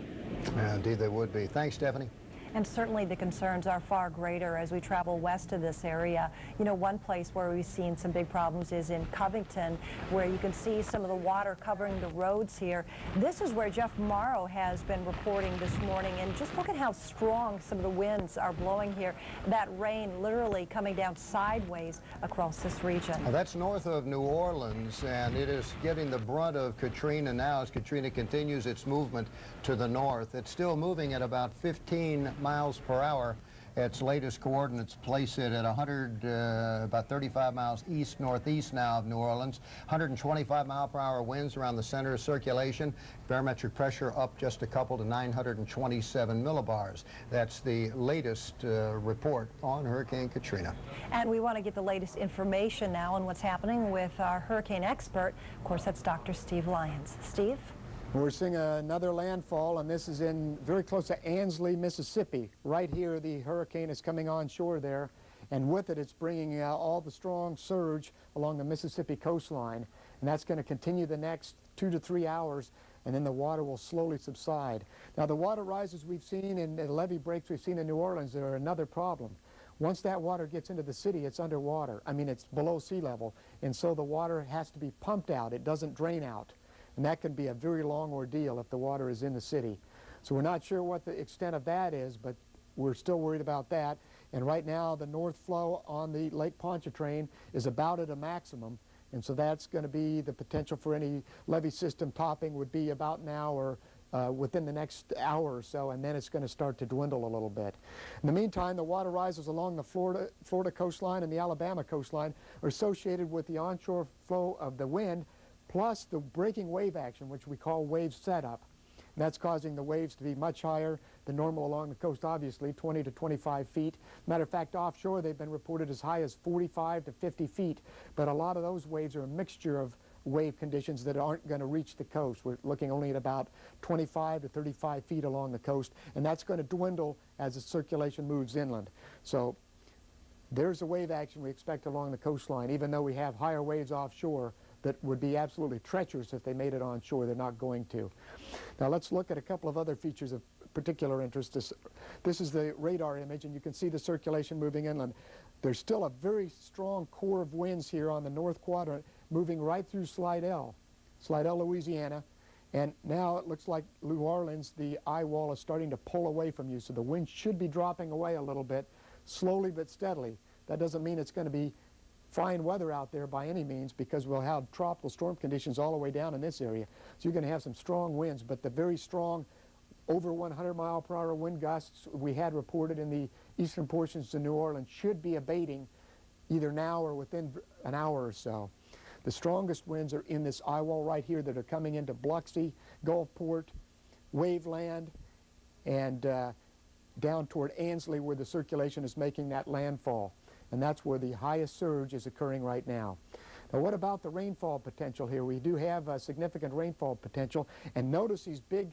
Yeah, indeed they would be. Thanks, Stephanie. And certainly the concerns are far greater as we travel west of this area. You know, one place where we've seen some big problems is in Covington, where you can see some of the water covering the roads here. This is where Jeff Morrow has been reporting this morning, and just look at how strong some of the winds are blowing here. That rain literally coming down sideways across this region. Now, that's north of New Orleans, and it is getting the brunt of Katrina now as Katrina continues its movement to the north. It's still moving at about 15 miles per hour. its latest coordinates place it at about 35 miles east-northeast now of New Orleans. 125 mile-per-hour winds around the center of circulation. Barometric pressure up just a couple to 927 millibars. That's the latest report on Hurricane Katrina. And we want to get the latest information now on what's happening with our hurricane expert. Of course, that's Dr. Steve Lyons. Steve? We're seeing another landfall, and this is in very close to Ansley, Mississippi. Right here, the hurricane is coming onshore there, and with it, it's bringing all the strong surge along the Mississippi coastline, and that's going to continue the next 2 to 3 hours, and then the water will slowly subside. Now, the water rises we've seen and the levee breaks we've seen in New Orleans are another problem. Once that water gets into the city, it's underwater. I mean, it's below sea level, and so the water has to be pumped out. It doesn't drain out. And that can be a very long ordeal if the water is in the city. So we're not sure what the extent of that is, but we're still worried about that. And right now, the north flow on the Lake Pontchartrain is about at a maximum. And so that's going to be the potential for any levee system topping would be about an hour, within the next hour or so, and then it's going to start to dwindle a little bit. In the meantime, the water rises along the Florida coastline and the Alabama coastline are associated with the onshore flow of the wind, plus the breaking wave action, which we call wave setup. And that's causing the waves to be much higher than normal along the coast, obviously, 20 to 25 feet. Matter of fact, offshore, they've been reported as high as 45 to 50 feet, but a lot of those waves are a mixture of wave conditions that aren't going to reach the coast. We're looking only at about 25 to 35 feet along the coast, and that's going to dwindle as the circulation moves inland. So there's the wave action we expect along the coastline, even though we have higher waves offshore that would be absolutely treacherous if they made it onshore. They're not going to. Now let's look at a couple of other features of particular interest. This is the radar image, and you can see the circulation moving inland. There's still a very strong core of winds here on the north quadrant moving right through Slidell, Louisiana, and now it looks like New Orleans, the eye wall is starting to pull away from you, so the wind should be dropping away a little bit, slowly but steadily. That doesn't mean it's going to be fine weather out there by any means, because we'll have tropical storm conditions all the way down in this area. So you're going to have some strong winds, but the very strong over 100 mile per hour wind gusts we had reported in the eastern portions of New Orleans should be abating either now or within an hour or so. The strongest winds are in this eye wall right here that are coming into Biloxi, Gulfport, Waveland, and down toward Ansley, where the circulation is making that landfall. And that's where the highest surge is occurring right now. Now, what about the rainfall potential here? We do have a significant rainfall potential, and notice these big,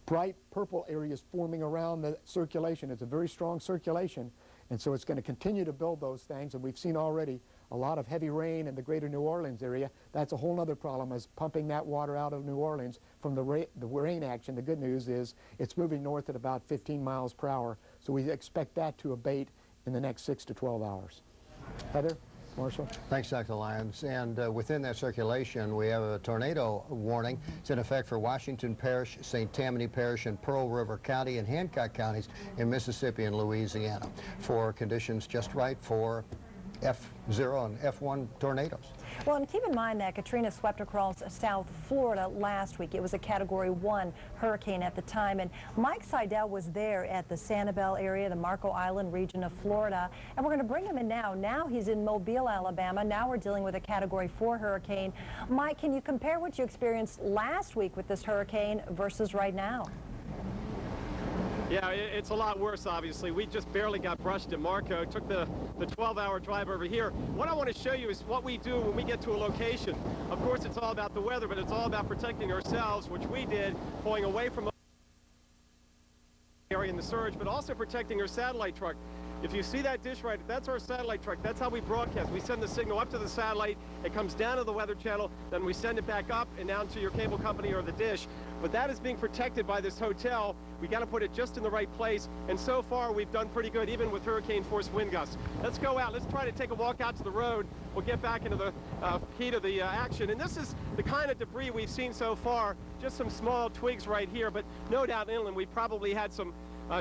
bright purple areas forming around the circulation. It's a very strong circulation, and so it's going to continue to build those things, and we've seen already a lot of heavy rain in the greater New Orleans area. That's a whole other problem, is pumping that water out of New Orleans from the rain action. The good news is it's moving north at about 15 miles per hour, so we expect that to abate in the next 6 to 12 hours. Heather, Marshall? Thanks, Dr. Lyons. And within that circulation, we have a tornado warning. It's in effect for Washington Parish, St. Tammany Parish, and Pearl River County and Hancock counties in Mississippi and Louisiana, for conditions just right for F0 and F1 tornadoes. Well, and keep in mind that Katrina swept across South Florida last week. It was a Category 1 hurricane at the time, and Mike Seidel was there at the Sanibel area, the Marco Island region of Florida, and we're going to bring him in now. Now he's in Mobile, Alabama. Now we're dealing with a Category 4 hurricane. Mike, can you compare what you experienced last week with this hurricane versus right now? Yeah, it's a lot worse, obviously. We just barely got brushed at Marco. Took the 12-hour drive over here. What I want to show you is what we do when we get to a location. Of course, it's all about the weather, but it's all about protecting ourselves, which we did, pulling away from the area in the surge, but also protecting our satellite truck. If you see that dish right, that's our satellite truck. That's how we broadcast. We send the signal up to the satellite. It comes down to the Weather Channel. Then we send it back up and down to your cable company or the dish. But that is being protected by this hotel. We got to put it just in the right place. And so far, we've done pretty good, even with hurricane force wind gusts. Let's go out. Let's try to take a walk out to the road. We'll get back into the heat of the action. And this is the kind of debris we've seen so far. Just some small twigs right here. But no doubt inland, we probably had some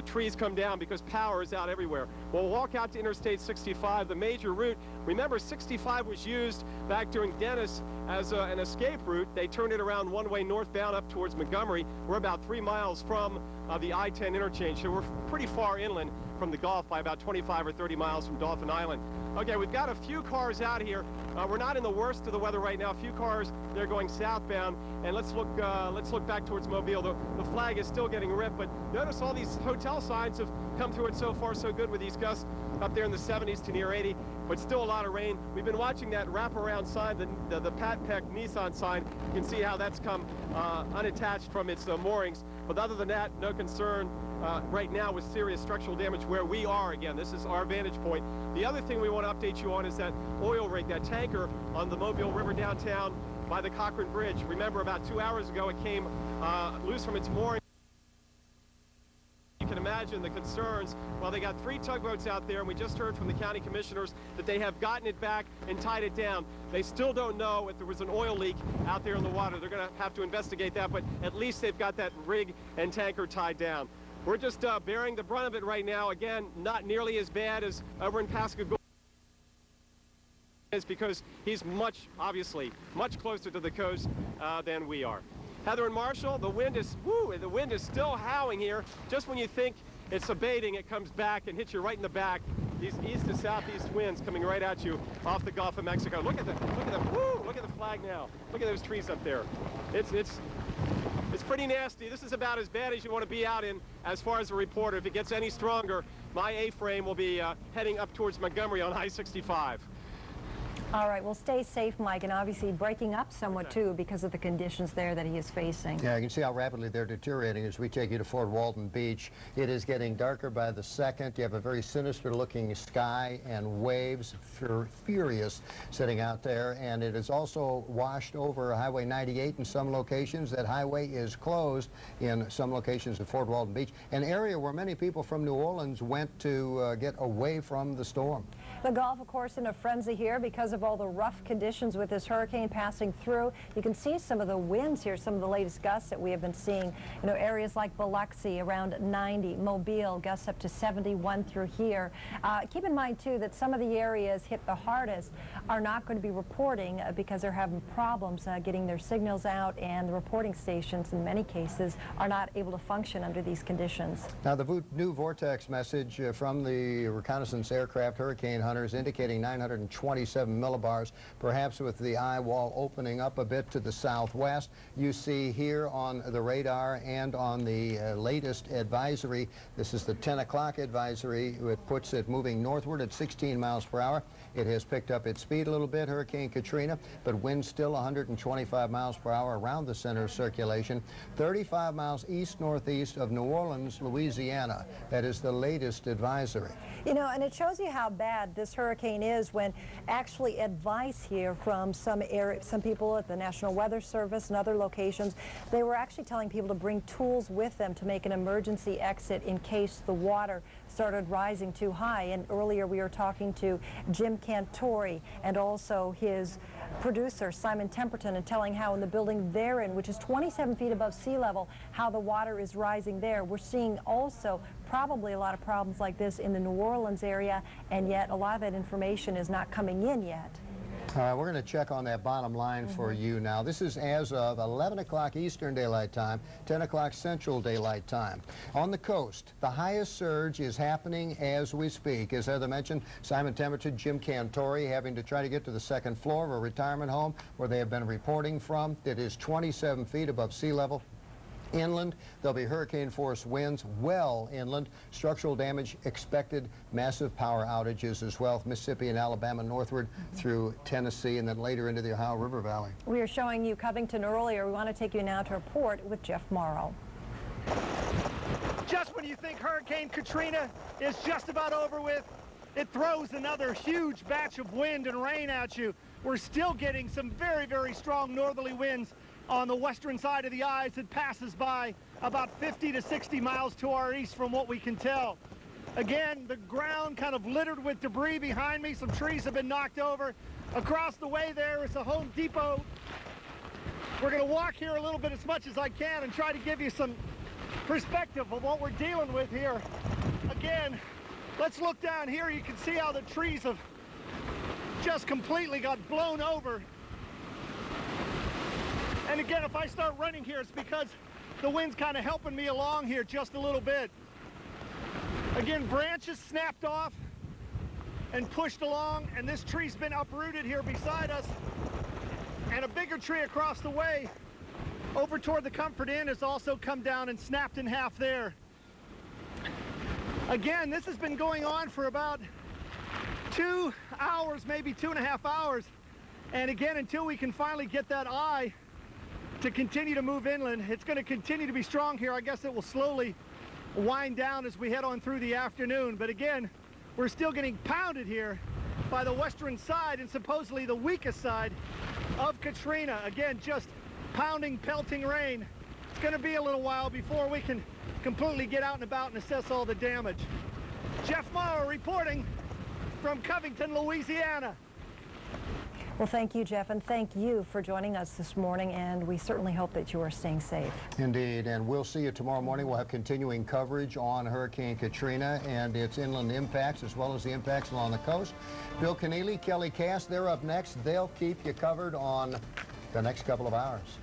trees come down because power is out everywhere. We'll walk out to Interstate 65, the major route Remember, 65 was used back during Dennis as an escape route. They turned it around one-way northbound up towards Montgomery. We're about 3 miles from the I-10 interchange, so we're pretty far inland from the Gulf by about 25 or 30 miles from Dauphin Island. Okay, we've got a few cars out here. We're not in the worst of the weather right now. A few cars, they're going southbound. And let's look back towards Mobile. The flag is still getting ripped, but notice all these hotel signs have come through it. So far so good with these gusts up there in the 70s to near 80, but still a lot of rain. We've been watching that wraparound sign, the Pat Peck Nissan sign. You can see how that's come unattached from its moorings. But other than that, no concern right now with serious structural damage where we are. Again, this is our vantage point. The other thing we want to update you on is that oil rig, that tanker on the Mobile River downtown by the Cochrane Bridge. Remember, about 2 hours ago, it came loose from its mooring. You can imagine the concerns. Well, they got 3 tugboats out there, and we just heard from the county commissioners that they have gotten it back and tied it down. They still don't know if there was an oil leak out there in the water. They're going to have to investigate that, but at least they've got that rig and tanker tied down. We're just bearing the brunt of it right now. Again, not nearly as bad as over in Pascagoula, is because he's obviously much closer to the coast than we are. Heather and Marshall, the wind is still howling here. Just when you think it's abating, it comes back and hits you right in the back. These east to southeast winds coming right at you off the Gulf of Mexico. Look at the flag now. Look at those trees up there. It's pretty nasty. This is about as bad as you want to be out in as far as a reporter. If it gets any stronger, my A-frame will be heading up towards Montgomery on I-65. All right, well, stay safe, Mike, and obviously breaking up somewhat, too, because of the conditions there that he is facing. Yeah, you can see how rapidly they're deteriorating as we take you to Fort Walton Beach. It is getting darker by the second. You have a very sinister-looking sky and waves, furious, sitting out there, and it is also washed over Highway 98 in some locations. That highway is closed in some locations at Fort Walton Beach, an area where many people from New Orleans went to get away from the storm. The Gulf, of course, in a frenzy here because of all the rough conditions with this hurricane passing through. You can see some of the winds here, some of the latest gusts that we have been seeing. You know, areas like Biloxi around 90, Mobile gusts up to 71 through here. Keep in mind, too, that some of the areas hit the hardest are not going to be reporting because they're having problems getting their signals out, and the reporting stations, in many cases, are not able to function under these conditions. Now, the new vortex message from the reconnaissance aircraft hurricane hunters indicating 927 millibars, perhaps with the eye wall opening up a bit to the southwest. You see here on the radar and on the latest advisory, this is the 10 o'clock advisory. It puts it moving northward at 16 miles per hour. It has picked up its speed a little bit, Hurricane Katrina, but winds still 125 miles per hour around the center of circulation. 35 miles east-northeast of New Orleans, Louisiana. That is the latest advisory. You know, and it shows you how bad this hurricane is when actually advice here from some people at the National Weather Service and other locations, they were actually telling people to bring tools with them to make an emergency exit in case the water started rising too high. And earlier we were talking to Jim Cantori and also his producer, Simon Temperton, and telling how in the building they're in, which is 27 feet above sea level, how the water is rising there. We're seeing also probably a lot of problems like this in the New Orleans area, and yet a lot of that information is not coming in yet. All right, we're going to check on that bottom line for you now. This is as of 11 o'clock Eastern Daylight Time, 10 o'clock Central Daylight Time. On the coast, the highest surge is happening as we speak. As Heather mentioned, Simon Temperton, Jim Cantori having to try to get to the second floor of a retirement home where they have been reporting from. It is 27 feet above sea level. Inland, there'll be hurricane-force winds well inland. Structural damage expected. Massive power outages as well. Mississippi and Alabama northward through Tennessee and then later into the Ohio River Valley. We are showing you Covington earlier. We want to take you now to a report with Jeff Morrow. Just when you think Hurricane Katrina is just about over with, it throws another huge batch of wind and rain at you. We're still getting some very, very strong northerly winds on the western side of the eye as it passes by about 50 to 60 miles to our east from what we can tell. Again, the ground kind of littered with debris behind me. Some trees have been knocked over. Across the way there is a Home Depot. We're going to walk here a little bit as much as I can and try to give you some perspective of what we're dealing with here. Again, let's look down here. You can see how the trees have just completely got blown over. And again, if I start running here, it's because the wind's kind of helping me along here just a little bit. Again, branches snapped off and pushed along, and this tree's been uprooted here beside us. And a bigger tree across the way over toward the Comfort Inn has also come down and snapped in half there. Again, this has been going on for about 2 hours, maybe 2.5 hours. And again, until we can finally get that eye to continue to move inland, it's going to continue to be strong here. I guess it will slowly wind down as we head on through the afternoon. But again, we're still getting pounded here by the western side and supposedly the weakest side of Katrina. Again, just pounding, pelting rain. It's going to be a little while before we can completely get out and about and assess all the damage. Jeff Morrow reporting from Covington, Louisiana. Well, thank you, Jeff, and thank you for joining us this morning, and we certainly hope that you are staying safe. Indeed, and we'll see you tomorrow morning. We'll have continuing coverage on Hurricane Katrina and its inland impacts, as well as the impacts along the coast. Bill Keneally, Kelly Cass, they're up next. They'll keep you covered on the next couple of hours.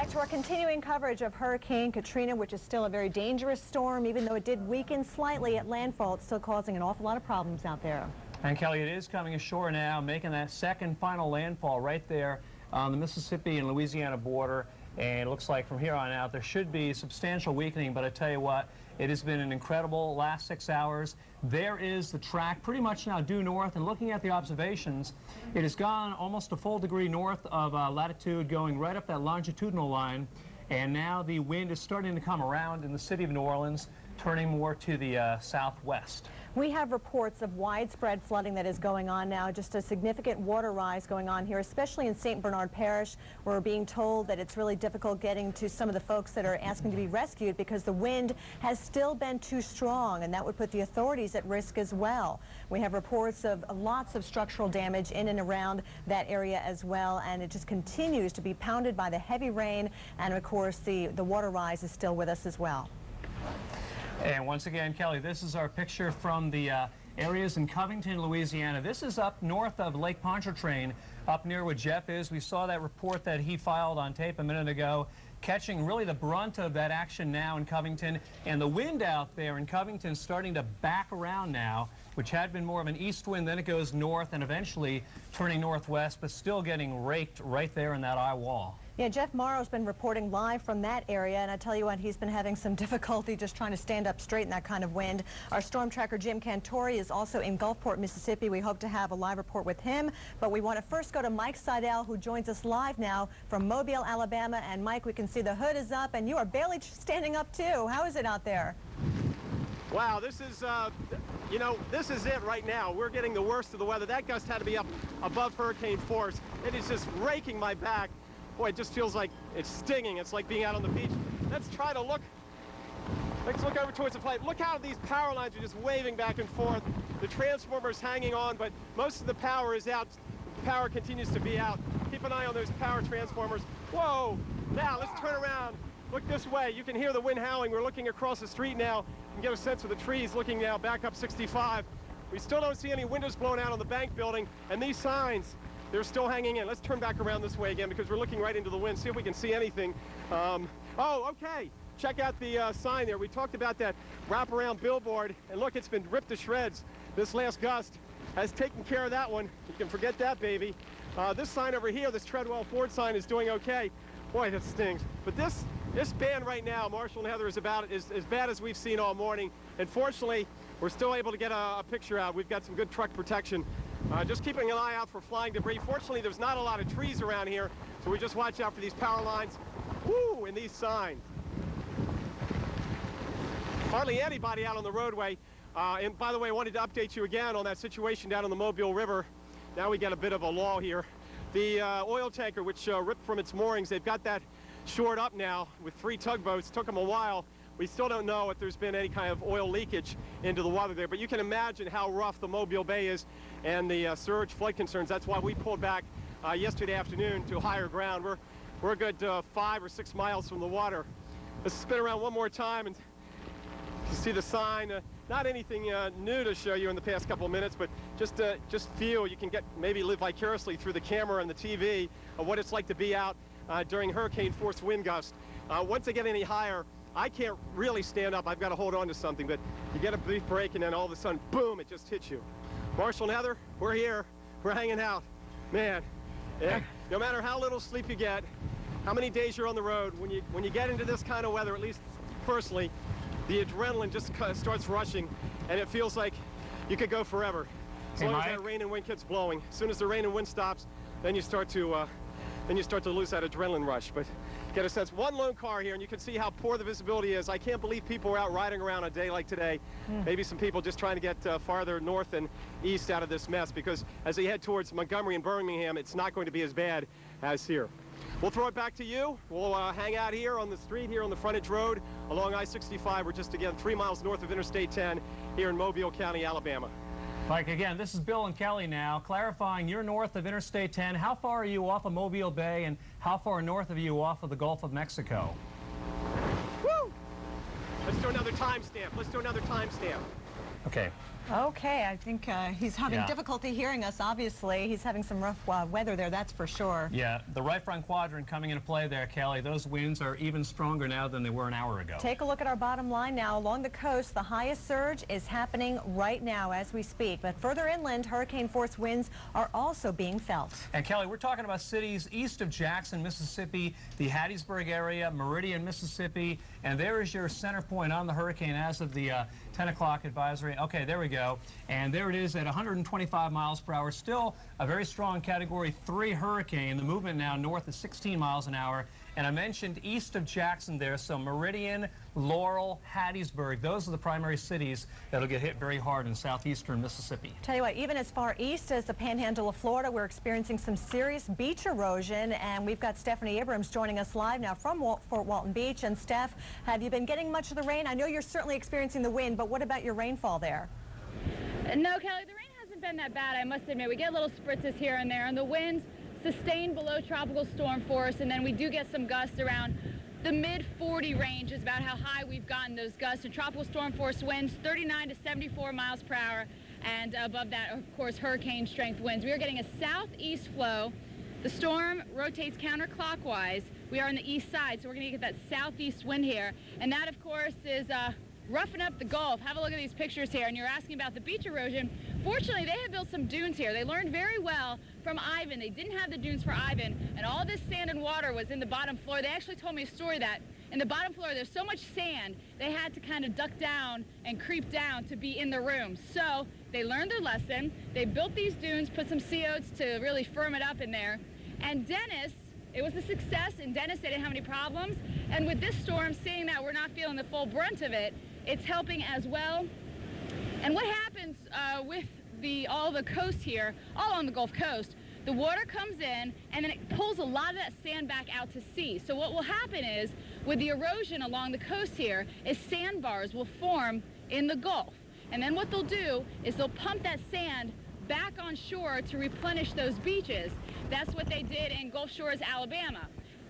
To our continuing coverage of Hurricane Katrina, which is still a very dangerous storm. Even though it did weaken slightly at landfall, it's still causing an awful lot of problems out there. And Kelly, it is coming ashore now, making that second final landfall right there on the Mississippi and Louisiana border. And it looks like from here on out there should be substantial weakening, but I tell you what, it has been an incredible last 6 hours. There is the track pretty much now due north, and looking at the observations, it has gone almost a full degree north of latitude, going right up that longitudinal line, and now the wind is starting to come around in the city of New Orleans, turning more to the southwest. We have reports of widespread flooding that is going on now, just a significant water rise going on here, especially in St. Bernard Parish. We're being told that it's really difficult getting to some of the folks that are asking to be rescued because the wind has still been too strong, and that would put the authorities at risk as well. We have reports of lots of structural damage in and around that area as well, and it just continues to be pounded by the heavy rain, and of course the water rise is still with us as well. And once again, Kelly, this is our picture from the areas in Covington, Louisiana. This is up north of Lake Pontchartrain, up near where Jeff is. We saw that report that he filed on tape a minute ago, catching really the brunt of that action now in Covington. And the wind out there in Covington starting to back around now, which had been more of an east wind, then it goes north and eventually turning northwest, but still getting raked right there in that eye wall. Yeah, Jeff Morrow's been reporting live from that area, and I tell you what, he's been having some difficulty just trying to stand up straight in that kind of wind. Our storm tracker, Jim Cantori, is also in Gulfport, Mississippi. We hope to have a live report with him, but we want to first go to Mike Seidel, who joins us live now from Mobile, Alabama. And Mike, we can see the hood is up, and you are barely standing up too. How is it out there? Wow, this is, you know, this is it right now. We're getting the worst of the weather. That gust had to be up above hurricane force. It is just raking my back. Boy, it just feels like it's stinging. It's like being out on the beach. Let's try to look. Let's look over towards the flight. Look how these power lines are just waving back and forth. The transformer's hanging on, but most of the power is out. The power continues to be out. Keep an eye on those power transformers. Whoa! Now, let's turn around. Look this way. You can hear the wind howling. We're looking across the street now. You can get a sense of the trees looking now back up 65. We still don't see any windows blown out on the bank building, and these signs, they're still hanging in. Let's turn back around this way again because we're looking right into the wind, see if we can see anything. Oh, okay. Check out the sign there. We talked about that wraparound billboard, and look, it's been ripped to shreds. This last gust has taken care of that one. You can forget that, baby. This sign over here, this Treadwell Ford sign, is doing okay. Boy, that stings. But this This band right now, Marshall and Heather, is about as bad as we've seen all morning. And fortunately, we're still able to get a picture out. We've got some good truck protection. Just keeping an eye out for flying debris. Fortunately, there's not a lot of trees around here, so we just watch out for these power lines. Woo, and these signs. Hardly anybody out on the roadway. And by the way, I wanted to update you again on that situation down on the Mobile River. Now we get a bit of a lull here. The oil tanker, which ripped from its moorings, they've got that shored up now with 3 tugboats. Took them a while. We still don't know if there's been any kind of oil leakage into the water there, but you can imagine how rough the Mobile Bay is and the surge flood concerns. That's why we pulled back yesterday afternoon to higher ground. We're a good 5 or 6 miles from the water. Let's spin around one more time, and you see the sign. Not anything new to show you in the past couple of minutes, but just feel you can maybe live vicariously through the camera and the TV of what it's like to be out during hurricane force wind gusts. Once they get any higher, I can't really stand up. I've got to hold on to something, but you get a brief break and then all of a sudden, boom, it just hits you. Marshall and Heather, we're here. We're hanging out. Man, no matter how little sleep you get, how many days you're on the road, when you get into this kind of weather, at least personally, the adrenaline just starts rushing, and it feels like you could go forever. As long as that rain and wind keeps blowing. As soon as the rain and wind stops, then you start to lose that adrenaline rush. But get a sense. One lone car here, and you can see how poor the visibility is. I can't believe people are out riding around a day like today. Maybe some people just trying to get farther north and east out of this mess, because as they head towards Montgomery and Birmingham, it's not going to be as bad as here. We'll throw it back to you. We'll hang out here on the street here on the frontage road along I-65. We're just, again, 3 miles north of Interstate 10 here in Mobile County, Alabama. Mike, again, this is Bill and Kelly now, clarifying you're north of Interstate 10. How far are you off of Mobile Bay, and how far north are you off of the Gulf of Mexico? Woo! Let's do another timestamp. Let's do another timestamp. Okay. Okay, I think he's having difficulty hearing us, obviously. He's having some rough weather there, that's for sure. Yeah, the right front quadrant coming into play there, Kelly. Those winds are even stronger now than they were an hour ago. Take a look at our bottom line now. Along the coast, the highest surge is happening right now as we speak. But further inland, hurricane-force winds are also being felt. And Kelly, we're talking about cities east of Jackson, Mississippi, the Hattiesburg area, Meridian, Mississippi, and there is your center point on the hurricane as of the 10 o'clock advisory. Okay, there we go. And there it is at 125 miles per hour. Still a very strong Category 3 hurricane. The movement now north is 16 miles an hour. And I mentioned east of Jackson there, so Meridian, Laurel, Hattiesburg, those are the primary cities that'll get hit very hard in southeastern Mississippi. Tell you what, even as far east as the panhandle of Florida, we're experiencing some serious beach erosion, and we've got Stephanie Abrams joining us live now from Fort Walton Beach. And Steph, have you been getting much of the rain? I know you're certainly experiencing the wind, but what about your rainfall there? No, Kelly, the rain hasn't been that bad, I must admit. We get little spritzes here and there, and the winds sustained below tropical storm force, and then we do get some gusts around the mid-40 range is about how high we've gotten those gusts. And tropical storm force winds 39 to 74 miles per hour, and above that, of course, hurricane strength winds. We are getting a southeast flow. The storm rotates counterclockwise. We are on the east side, so we're going to get that southeast wind here, and that, of course, is roughing up the Gulf. Have a look at these pictures here, and you're asking about the beach erosion. Fortunately, they have built some dunes here. They learned very well from Ivan. They didn't have the dunes for Ivan, and all this sand and water was in the bottom floor. They actually told me a story that in the bottom floor there's so much sand they had to kind of duck down and creep down to be in the room. So they learned their lesson. They built these dunes, put some sea oats to really firm it up in there. And Dennis, it was a success. In Dennis, they didn't have any problems. And with this storm, seeing that we're not feeling the full brunt of it, it's helping as well. And what happens with all the coast here, all on the Gulf Coast, the water comes in and then it pulls a lot of that sand back out to sea. So what will happen is, with the erosion along the coast here, is sandbars will form in the Gulf. And then what they'll do is they'll pump that sand back on shore to replenish those beaches. That's what they did in Gulf Shores, Alabama.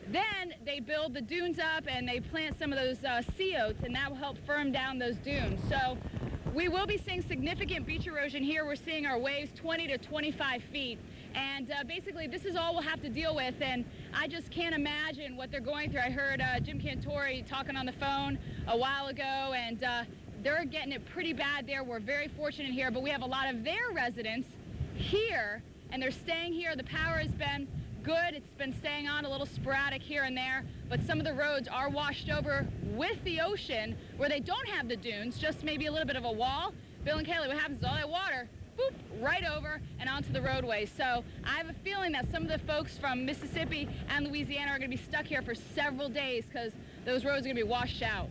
Then they build the dunes up and they plant some of those sea oats, and that will help firm down those dunes. So we will be seeing significant beach erosion here. We're seeing our waves 20 to 25 feet. And basically, this is all we'll have to deal with, and I just can't imagine what they're going through. I heard Jim Cantori talking on the phone a while ago, and they're getting it pretty bad there. We're very fortunate here, but we have a lot of their residents here, and they're staying here. The power has been good. It's been staying on a little sporadic here and there, but some of the roads are washed over with the ocean where they don't have the dunes, just maybe a little bit of a wall. Bill and Kaylee, what happens is all that water, boop, right over and onto the roadway. So I have a feeling that some of the folks from Mississippi and Louisiana are going to be stuck here for several days because those roads are going to be washed out.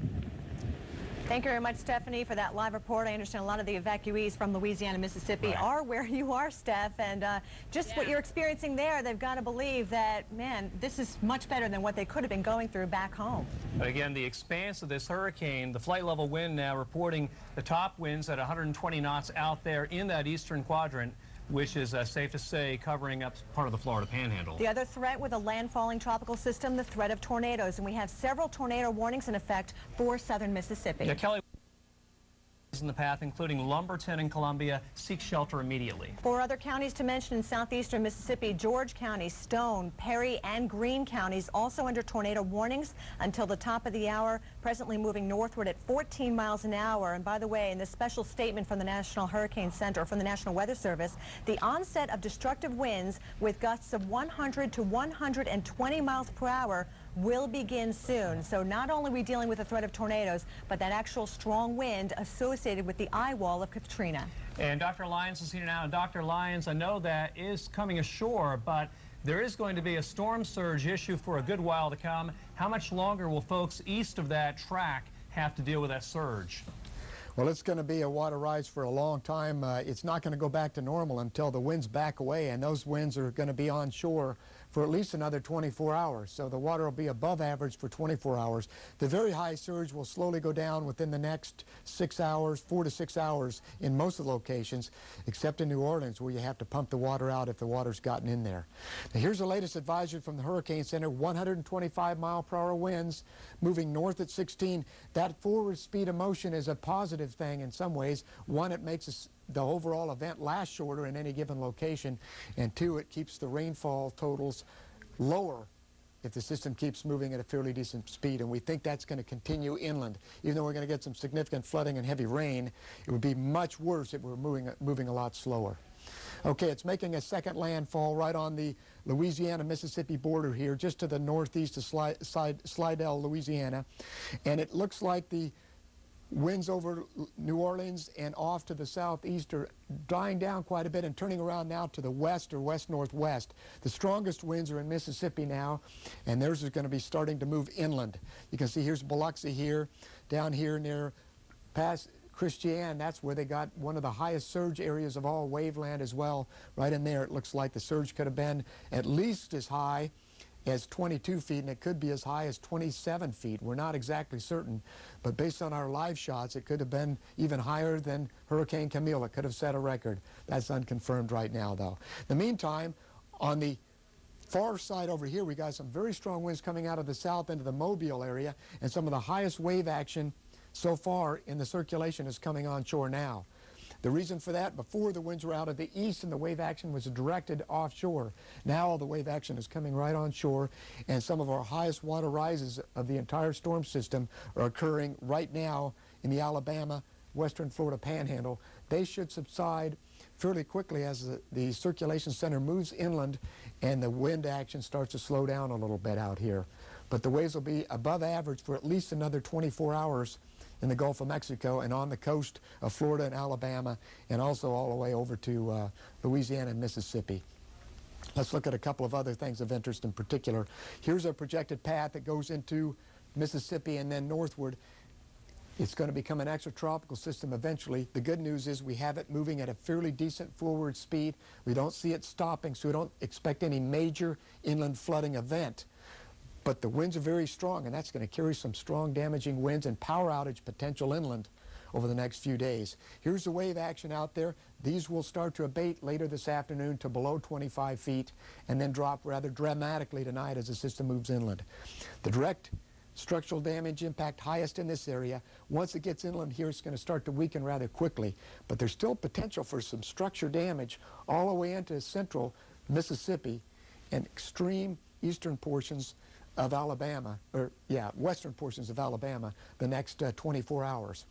Thank you very much, Stephanie, for that live report. I understand a lot of the evacuees from Louisiana and Mississippi are where you are, Steph, and just what you're experiencing there, they've got to believe that, man, this is much better than what they could have been going through back home. But again, the expanse of this hurricane, the flight level wind now reporting the top winds at 120 knots out there in that eastern quadrant, which is safe to say covering up part of the Florida Panhandle. The other threat with a landfalling tropical system, the threat of tornadoes, and we have several tornado warnings in effect for southern Mississippi. Yeah, Kelly is in the path, including Lumberton and Columbia. Seek shelter immediately. 4 other counties to mention in southeastern Mississippi: George County, Stone, Perry, and Greene counties also under tornado warnings until the top of the hour, presently moving northward at 14 miles an hour. And by the way, in this special statement from the National Hurricane Center, from the National Weather Service, the onset of destructive winds with gusts of 100 to 120 miles per hour will begin soon. So not only are we dealing with the threat of tornadoes, but that actual strong wind associated with the eye wall of Katrina. And Dr. Lyons is here now. And Dr. Lyons, I know that is coming ashore, but there is going to be a storm surge issue for a good while to come. How much longer will folks east of that track have to deal with that surge? Well, it's going to be a water rise for a long time. It's not going to go back to normal until the winds back away, and those winds are going to be onshore for at least another 24 hours. So the water will be above average for 24 hours. The very high surge will slowly go down within the next 6 hours, 4 to 6 hours in most of the locations, except in New Orleans, where you have to pump the water out if the water's gotten in there. Now, here's the latest advisory from the Hurricane Center: 125-mile-per-hour winds moving north at 16. That forward speed of motion is a positive thing in some ways. One, it makes the overall event last shorter in any given location, and 2, it keeps the rainfall totals lower if the system keeps moving at a fairly decent speed, and we think that's going to continue inland. Even though we're going to get some significant flooding and heavy rain, it would be much worse if we're moving a lot slower. Okay, it's making a second landfall right on the Louisiana-Mississippi border here, just to the northeast of Slidell, Louisiana, and it looks like the winds over New Orleans and off to the southeast are dying down quite a bit and turning around now to the west or west-northwest. The strongest winds are in Mississippi now, and theirs is going to be starting to move inland. You can see here's Biloxi here, down here near past Christiane. That's where they got one of the highest surge areas of all, Waveland as well. Right in there, it looks like the surge could have been at least as high as 22 feet, and it could be as high as 27 feet. We're not exactly certain, but based on our live shots, it could have been even higher than Hurricane Camille. It could have set a record. That's unconfirmed right now, though. In the meantime, on the far side over here, we got some very strong winds coming out of the south into the Mobile area, and some of the highest wave action so far in the circulation is coming onshore now. The reason for that, before the winds were out of the east and the wave action was directed offshore. Now all the wave action is coming right onshore, and some of our highest water rises of the entire storm system are occurring right now in the Alabama, western Florida Panhandle. They should subside fairly quickly as the circulation center moves inland and the wind action starts to slow down a little bit out here. But the waves will be above average for at least another 24 hours in the Gulf of Mexico and on the coast of Florida and Alabama, and also all the way over to Louisiana and Mississippi. Let's look at a couple of other things of interest in particular. Here's a projected path that goes into Mississippi and then northward. It's going to become an extratropical system eventually. The good news is we have it moving at a fairly decent forward speed. We don't see it stopping, so we don't expect any major inland flooding event. But the winds are very strong, and that's going to carry some strong damaging winds and power outage potential inland over the next few days. Here's the wave action out there. These will start to abate later this afternoon to below 25 feet and then drop rather dramatically tonight as the system moves inland. The direct structural damage impact highest in this area. Once it gets inland here, it's going to start to weaken rather quickly, but there's still potential for some structure damage all the way into central Mississippi and extreme eastern portions of Alabama, western portions of Alabama the next 24 hours.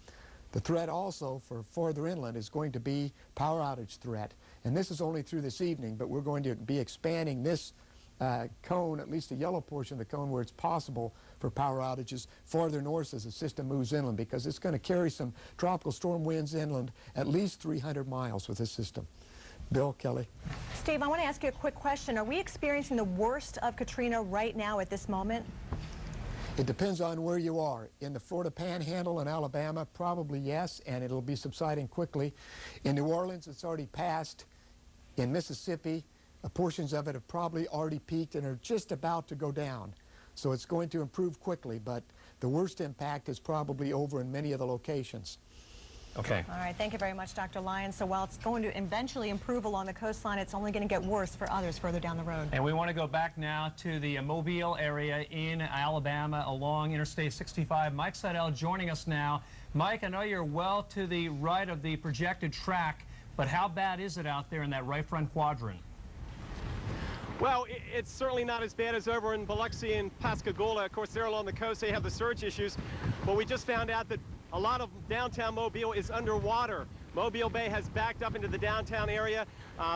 The threat also for farther inland is going to be power outage threat, and this is only through this evening, but we're going to be expanding this cone, at least the yellow portion of the cone, where it's possible for power outages farther north as the system moves inland, because it's going to carry some tropical storm winds inland at least 300 miles with this system. Bill, Kelly. Steve, I want to ask you a quick question. Are we experiencing the worst of Katrina right now at this moment? It depends on where you are. In the Florida Panhandle and Alabama, probably yes, and it'll be subsiding quickly. In New Orleans, it's already passed. In Mississippi, portions of it have probably already peaked and are just about to go down. So it's going to improve quickly, but the worst impact is probably over in many of the locations. Okay. All right, thank you very much, Dr. Lyons. So while it's going to eventually improve along the coastline, it's only going to get worse for others further down the road. And we want to go back now to the Mobile area in Alabama along Interstate 65. Mike Seidel joining us now. Mike, I know you're well to the right of the projected track, but how bad is it out there in that right front quadrant? Well, it's certainly not as bad as over in Biloxi and Pascagoula. Of course, they're along the coast. They have the surge issues. But we just found out that a lot of downtown Mobile is underwater. Mobile Bay has backed up into the downtown area.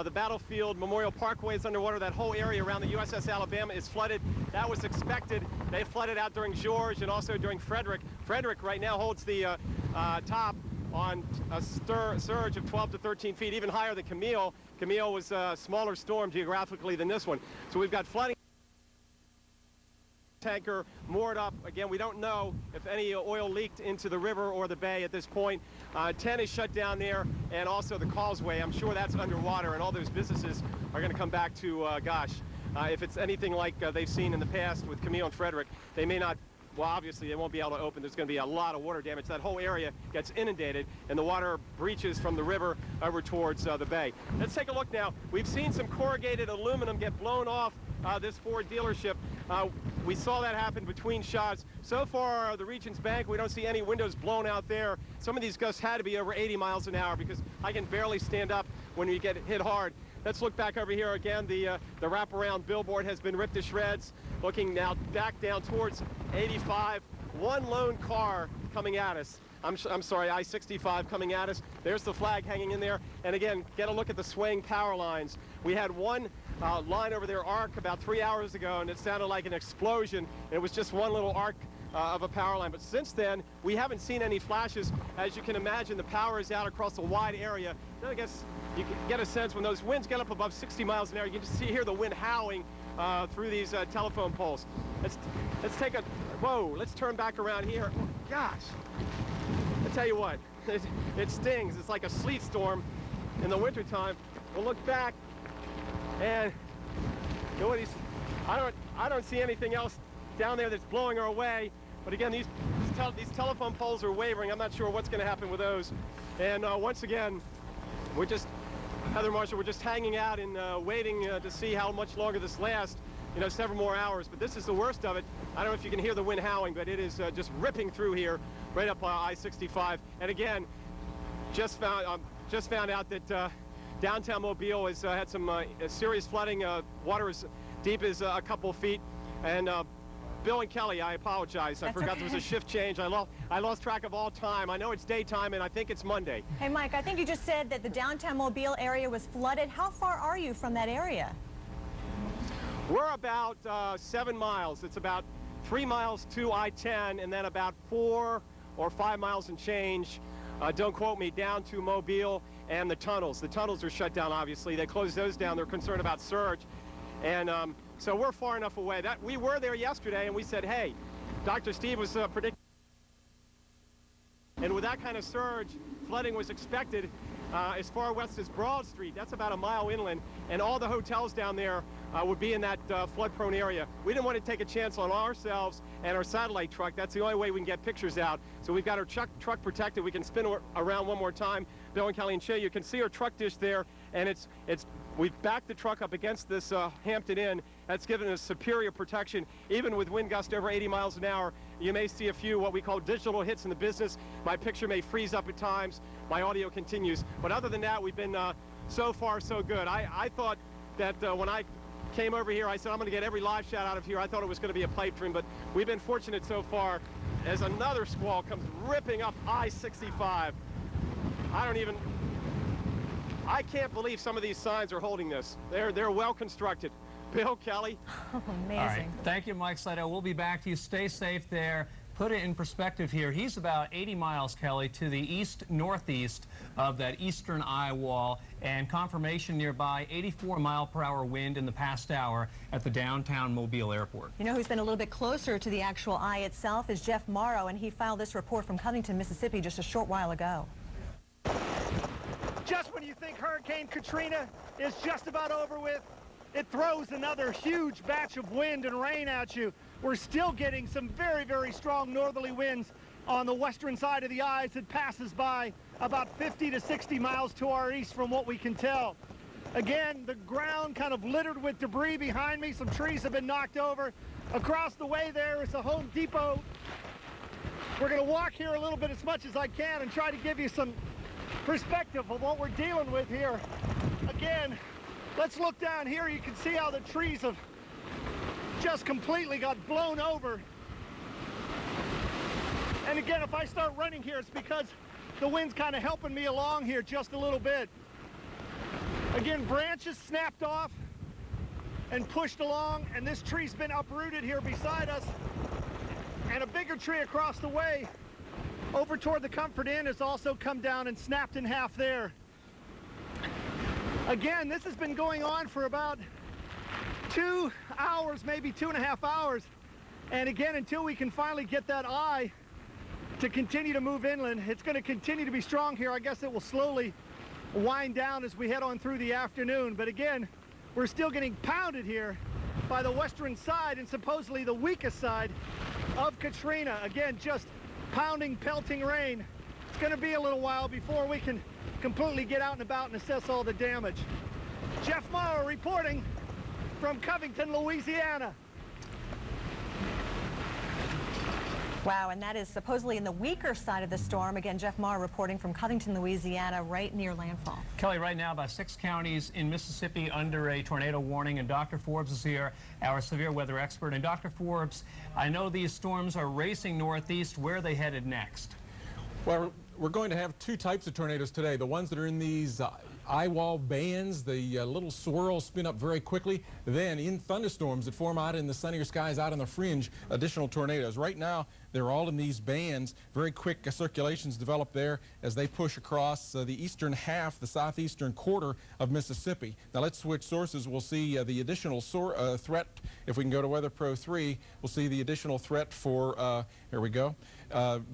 The Battlefield Memorial Parkway is underwater. That whole area around the USS Alabama is flooded. That was expected. They flooded out during George and also during Frederick. Frederick right now holds the top on a surge of 12 to 13 feet, even higher than Camille. Camille was a smaller storm geographically than this one. So we've got flooding. Tanker moored up. Again, we don't know if any oil leaked into the river or the bay at this point. 10 is shut down there, and also the causeway. I'm sure that's underwater, and all those businesses are going to come back to, if it's anything like they've seen in the past with Camille and Frederick, they may not. Well, obviously, they won't be able to open. There's going to be a lot of water damage. That whole area gets inundated, and the water breaches from the river over towards the bay. Let's take a look now. We've seen some corrugated aluminum get blown off this Ford dealership. We saw that happen between shots. So far, the Regions Bank, we don't see any windows blown out there. Some of these gusts had to be over 80 miles an hour because I can barely stand up when we get hit hard. Let's look back over here again. The wraparound billboard has been ripped to shreds. Looking now back down towards 85. One lone car coming at us. I'm sorry, I-65 coming at us. There's the flag hanging in there. And again, get a look at the swaying power lines. We had one line over there arc about 3 hours ago, and it sounded like an explosion. It was just one little arc of a power line. But since then, we haven't seen any flashes. As you can imagine, the power is out across a wide area. Then I guess you can get a sense when those winds get up above 60 miles an hour, you can just hear the wind howling through these telephone poles. Let's take a, whoa, let's turn back around here. Oh, gosh, I tell you what, it stings. It's like a sleet storm in the wintertime. We'll look back, and you know, I don't see anything else down there that's blowing our way. But again, these telephone poles are wavering. I'm not sure what's going to happen with those. And once again, we're just, Heather Marshall, we're just hanging out and waiting to see how much longer this lasts. You know, several more hours. But this is the worst of it. I don't know if you can hear the wind howling, but it is just ripping through here, right up I-65. And again, just found out that downtown Mobile has had some serious flooding. Water is deep as a couple of feet. And Bill and Kelly, I apologize. I forgot there was a shift change. I lost track of all time. I know it's daytime, and I think it's Monday. Hey, Mike, I think you just said that the downtown Mobile area was flooded. How far are you from that area? We're about 7 miles. It's about 3 miles to I-10, and then about 4 or 5 miles and change, don't quote me, down to Mobile and the tunnels. The tunnels are shut down, obviously. They closed those down. They're concerned about surge. And so we're far enough away. We were there yesterday, and we said, hey, Dr. Steve was predicting. And with that kind of surge, flooding was expected as far west as Broad Street. That's about a mile inland, and all the hotels down there would be in that flood-prone area. We didn't want to take a chance on ourselves and our satellite truck. That's the only way we can get pictures out. So we've got our truck protected. We can spin around one more time, Bill and Kelly, and show you. You can see our truck dish there, and we've backed the truck up against this Hampton Inn. That's given us superior protection. Even with wind gusts over 80 miles an hour, you may see a few what we call digital hits in the business. My picture may freeze up at times. My audio continues. But other than that, we've been so far so good. I thought that when I came over here, I said I'm going to get every live shot out of here. I thought it was going to be a pipe dream, but we've been fortunate so far as another squall comes ripping up I-65. I can't believe some of these signs are holding this. They're well constructed. Bill, Kelly. Amazing. All right. Thank you, Mike Slidell. We'll be back to you. Stay safe there. Put it in perspective here. He's about 80 miles, Kelly, to the east-northeast of that eastern eye wall, and confirmation nearby, 84-mile-per-hour wind in the past hour at the downtown Mobile airport. You know who's been a little bit closer to the actual eye itself is Jeff Morrow, and he filed this report from Covington, Mississippi just a short while ago. Just when you think Hurricane Katrina is just about over with, it throws another huge batch of wind and rain at you. We're still getting some very, very strong northerly winds on the western side of the eye as it passes by about 50 to 60 miles to our east from what we can tell. Again, the ground kind of littered with debris behind me. Some trees have been knocked over. Across the way there is a Home Depot. We're going to walk here a little bit as much as I can and try to give you some perspective of what we're dealing with here. Again, let's look down here. You can see how the trees have just completely got blown over. And again, if I start running here, it's because the wind's kind of helping me along here just a little bit. Again, branches snapped off and pushed along, and this tree's been uprooted here beside us. And a bigger tree across the way over toward the Comfort Inn has also come down and snapped in half there. Again, this has been going on for about 2 hours, maybe 2.5 hours. And again, until we can finally get that eye to continue to move inland, it's going to continue to be strong here. I guess it will slowly wind down as we head on through the afternoon. But again, we're still getting pounded here by the western side and supposedly the weakest side of Katrina. Again, just pounding, pelting rain. It's going to be a little while before we can completely get out and about and assess all the damage. Jeff Morrow reporting from Covington, Louisiana. Wow, and that is supposedly in the weaker side of the storm. Again, Jeff Morrow reporting from Covington, Louisiana, right near landfall. Kelly, right now about 6 counties in Mississippi under a tornado warning, and Dr. Forbes is here, our severe weather expert. And Dr. Forbes, I know these storms are racing northeast. Where are they headed next? Well, we're going to have 2 types of tornadoes today. The ones that are in these eye wall bands, the little swirls spin up very quickly. Then in thunderstorms that form out in the sunnier skies out on the fringe, additional tornadoes. Right now, they're all in these bands. Very quick circulations develop there as they push across the eastern half, the southeastern quarter of Mississippi. Now let's switch sources. We'll see the additional threat. If we can go to Weather Pro 3, we'll see the additional threat for, here we go.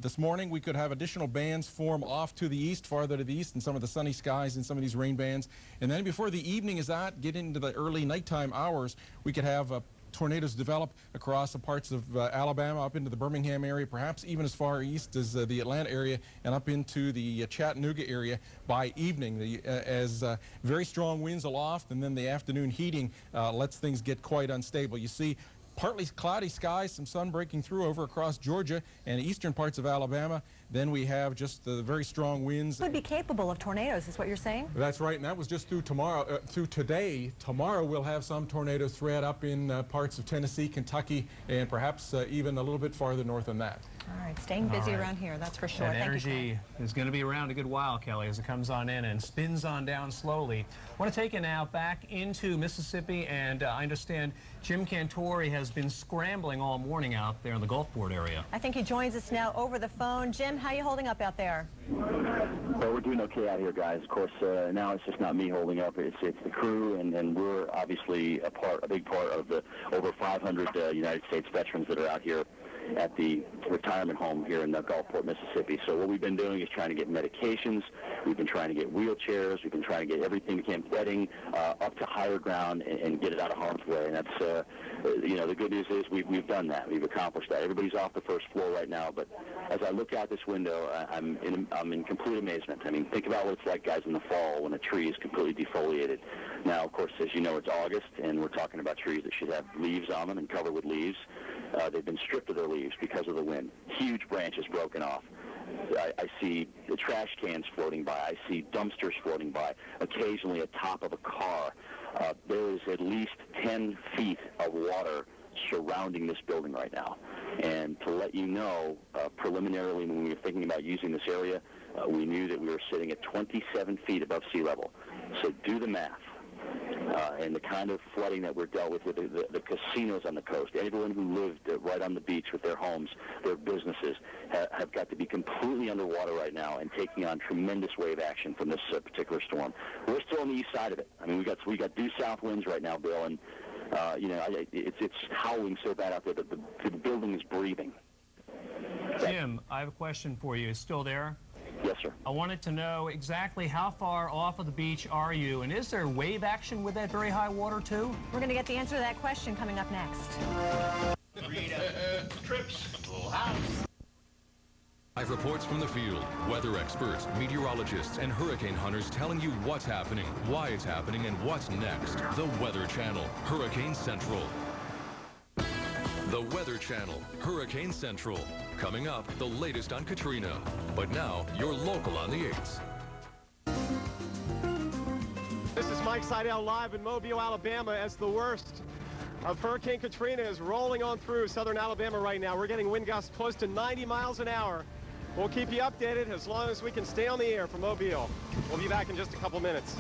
This morning we could have additional bands form off to the east, farther to the east in some of the sunny skies and some of these rain bands. And then before the evening is out, get into the early nighttime hours, we could have tornadoes develop across the parts of Alabama, up into the Birmingham area, perhaps even as far east as the Atlanta area and up into the Chattanooga area by evening. As very strong winds aloft, and then the afternoon heating lets things get quite unstable. You see partly cloudy skies, some sun breaking through over across Georgia and eastern parts of Alabama. Then we have just the very strong winds. Could be capable of tornadoes, is what you're saying? That's right, and that was just through tomorrow, through today. Tomorrow we'll have some tornado threat up in parts of Tennessee, Kentucky, and perhaps even a little bit farther north than that. All right, staying busy around here, that's for sure. That energy is going to be around a good while, Kelly, as it comes on in and spins on down slowly. I want to take you now back into Mississippi, and I understand Jim Cantori has been scrambling all morning out there in the Gulfport area. I think he joins us now over the phone. Jim, how are you holding up out there? Well, we're doing okay out here, guys. Of course, now it's just not me holding up. It's the crew, and we're obviously a big part of the over 500 United States veterans that are out here at the retirement home here in Gulfport, Mississippi. So what we've been doing is trying to get medications. We've been trying to get wheelchairs. We've been trying to get everything we can, bedding up to higher ground and get it out of harm's way. And that's, you know, the good news is we've done that. We've accomplished that. Everybody's off the first floor right now. But as I look out this window, I'm in complete amazement. I mean, think about what it's like, guys, in the fall when a tree is completely defoliated. Now, of course, as you know, it's August, and we're talking about trees that should have leaves on them and covered with leaves. They've been stripped of their leaves because of the wind. Huge branches broken off. I see the trash cans floating by. I see dumpsters floating by. Occasionally, a top of a car. There is at least 10 feet of water surrounding this building right now. And to let you know, preliminarily, when we were thinking about using this area, we knew that we were sitting at 27 feet above sea level. So do the math. and the kind of flooding that we're dealt with the casinos on the coast. Everyone who lived right on the beach with their homes, their businesses, have got to be completely underwater right now and taking on tremendous wave action from this particular storm. We're still on the east side of it. I mean, we got due south winds right now, Bill, and it's howling so bad out there that the building is breathing. Jim, I have a question for you. Still there? Yes, sir. I wanted to know exactly how far off of the beach are you, and is there wave action with that very high water, too? We're going to get the answer to that question coming up next. Trips, full house. Live reports from the field, weather experts, meteorologists, and hurricane hunters telling you what's happening, why it's happening, and what's next. The Weather Channel, Hurricane Central. The Weather Channel, Hurricane Central. Coming up, the latest on Katrina. But now, you're local on the 8s. This is Mike Seidel live in Mobile, Alabama, as the worst of Hurricane Katrina is rolling on through southern Alabama right now. We're getting wind gusts close to 90 miles an hour. We'll keep you updated as long as we can stay on the air from Mobile. We'll be back in just a couple minutes.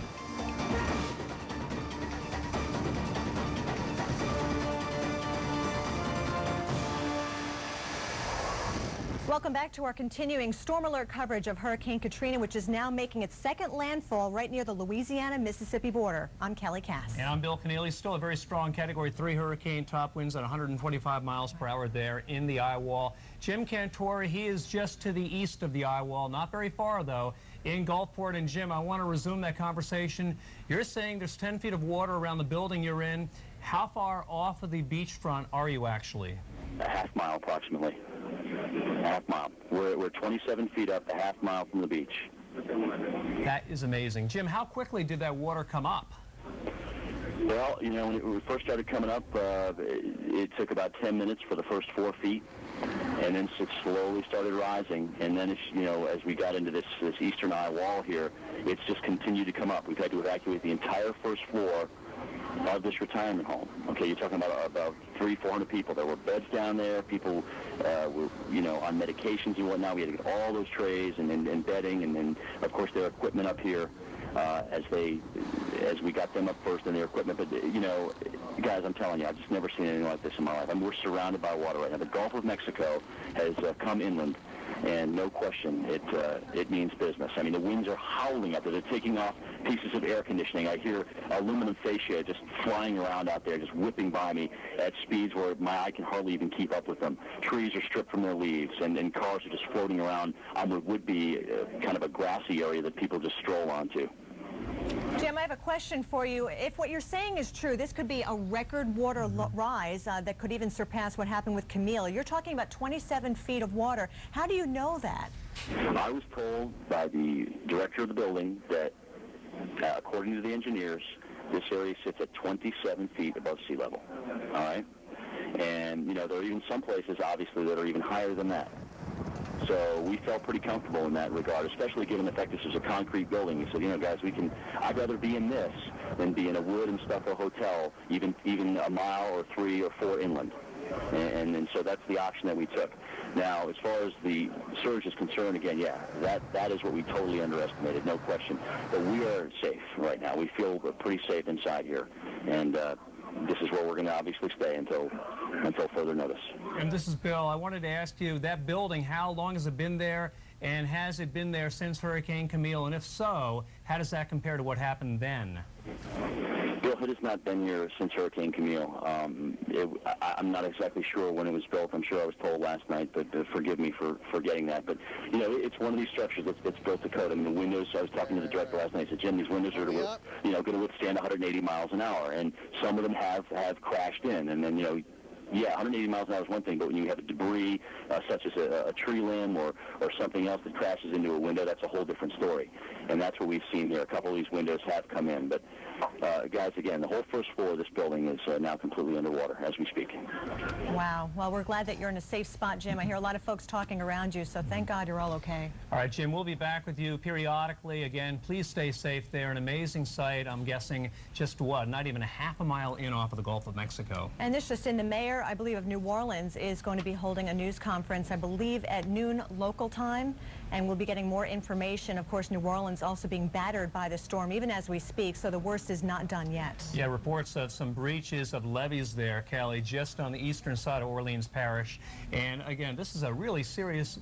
Welcome back to our continuing storm alert coverage of Hurricane Katrina, which is now making its second landfall right near the Louisiana-Mississippi border. I'm Kelly Cass. And I'm Bill Keneally. Still a very strong Category 3 hurricane, top winds at 125 miles per hour there in the eye wall. Jim Cantore, he is just to the east of the eye wall, not very far though, in Gulfport. And Jim, I want to resume that conversation. You're saying there's 10 feet of water around the building you're in. How far off of the beachfront are you actually? A half mile approximately. A half mile. We're 27 feet up, a half mile from the beach. That is amazing. Jim, how quickly did that water come up? Well, you know, when it first started coming up, it took about 10 minutes for the first 4 feet, and then it slowly started rising. And then, as we got into this eastern eye wall here, it's just continued to come up. We've had to evacuate the entire first floor of this retirement home. Okay, you're talking about 300-400 people. There were beds down there. People were, on medications and whatnot. We had to get all those trays and bedding, and then, of course, their equipment up here as we got them up first and their equipment. But, guys, I'm telling you, I've just never seen anything like this in my life. I mean, we're surrounded by water right now. The Gulf of Mexico has come inland, and no question, it means business. I mean, the winds are howling up there. They're taking off pieces of air conditioning. I hear aluminum fascia just flying around out there, just whipping by me at speeds where my eye can hardly even keep up with them. Trees are stripped from their leaves, and cars are just floating around on what would be kind of a grassy area that people just stroll onto. Jim, I have a question for you. If what you're saying is true, this could be a record water rise that could even surpass what happened with Camille. You're talking about 27 feet of water. How do you know that? I was told by the director of the building that, according to the engineers, this area sits at 27 feet above sea level. All right? And, there are even some places, obviously, that are even higher than that. So we felt pretty comfortable in that regard, especially given the fact this is a concrete building. We said, guys, I'd rather be in this than be in a wood and stucco hotel, even a mile or 3 or 4 inland. And so that's the option that we took. Now, as far as the surge is concerned, again, yeah, that is what we totally underestimated, no question. But we are safe right now. We feel pretty safe inside here. And this is where we're going to obviously stay until further notice. And this is Bill. I wanted to ask you, that building, how long has it been there? And has it been there since Hurricane Camille? And if so, how does that compare to what happened then? Bill, it has not been here since Hurricane Camille. I'm not exactly sure when it was built. I'm sure I was told last night, but forgive me for forgetting that. But, it's one of these structures that's built to code. I mean, the windows, I was talking to the director last night. I said, Jim, these windows are going to withstand 180 miles an hour. And some of them have crashed in. And then, yeah, 180 miles an hour is one thing, but when you have debris such as a tree limb or something else that crashes into a window, that's a whole different story. And that's what we've seen here. A couple of these windows have come in. But, guys, again, the whole first floor of this building is now completely underwater as we speak. Wow. Well, we're glad that you're in a safe spot, Jim. I hear a lot of folks talking around you, so thank God you're all okay. All right, Jim, we'll be back with you periodically. Again, please stay safe there. An amazing sight. I'm guessing just not even a half a mile in off of the Gulf of Mexico. And this just in, the mayor, I believe, of New Orleans is going to be holding a news conference, I believe, at noon local time. and we'll be getting more information. Of course, New Orleans also being battered by the storm even as we speak, so the worst is not done yet. Yeah, reports of some breaches of levees there, Kelly, just on the eastern side of Orleans Parish. And again, this is a really serious...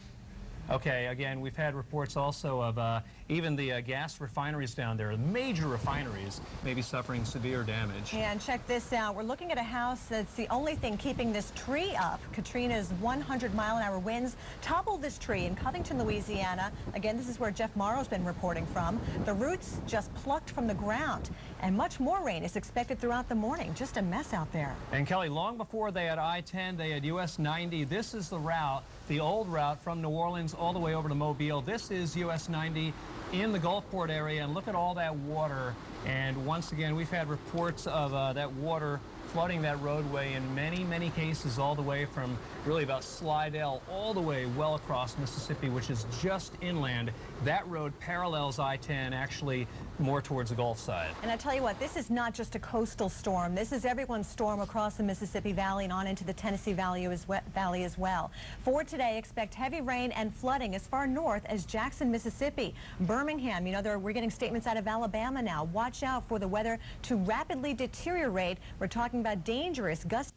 Okay, again, we've had reports also of even the gas refineries down there, major refineries, may be suffering severe damage. Yeah, and check this out. We're looking at a house that's the only thing keeping this tree up. Katrina's 100-mile-an-hour winds toppled this tree in Covington, Louisiana. Again, this is where Jeff Morrow's been reporting from. The roots just plucked from the ground, and much more rain is expected throughout the morning. Just a mess out there. And Kelly, long before they had I-10, they had US 90. This is the route, the old route from New Orleans all the way over to Mobile. This is US 90 in the Gulfport area, and look at all that water. And once again, we've had reports of that water flooding that roadway in many, many cases, all the way from really about Slidell all the way well across Mississippi, which is just inland. That road parallels I-10, actually more towards the Gulf side. And I tell you what, this is not just a coastal storm. This is everyone's storm across the Mississippi Valley and on into the Tennessee Valley as well. For today, expect heavy rain and flooding as far north as Jackson, Mississippi. Birmingham, you know, we're getting statements out of Alabama now. Watch out for the weather to rapidly deteriorate. We're talking about dangerous gusts.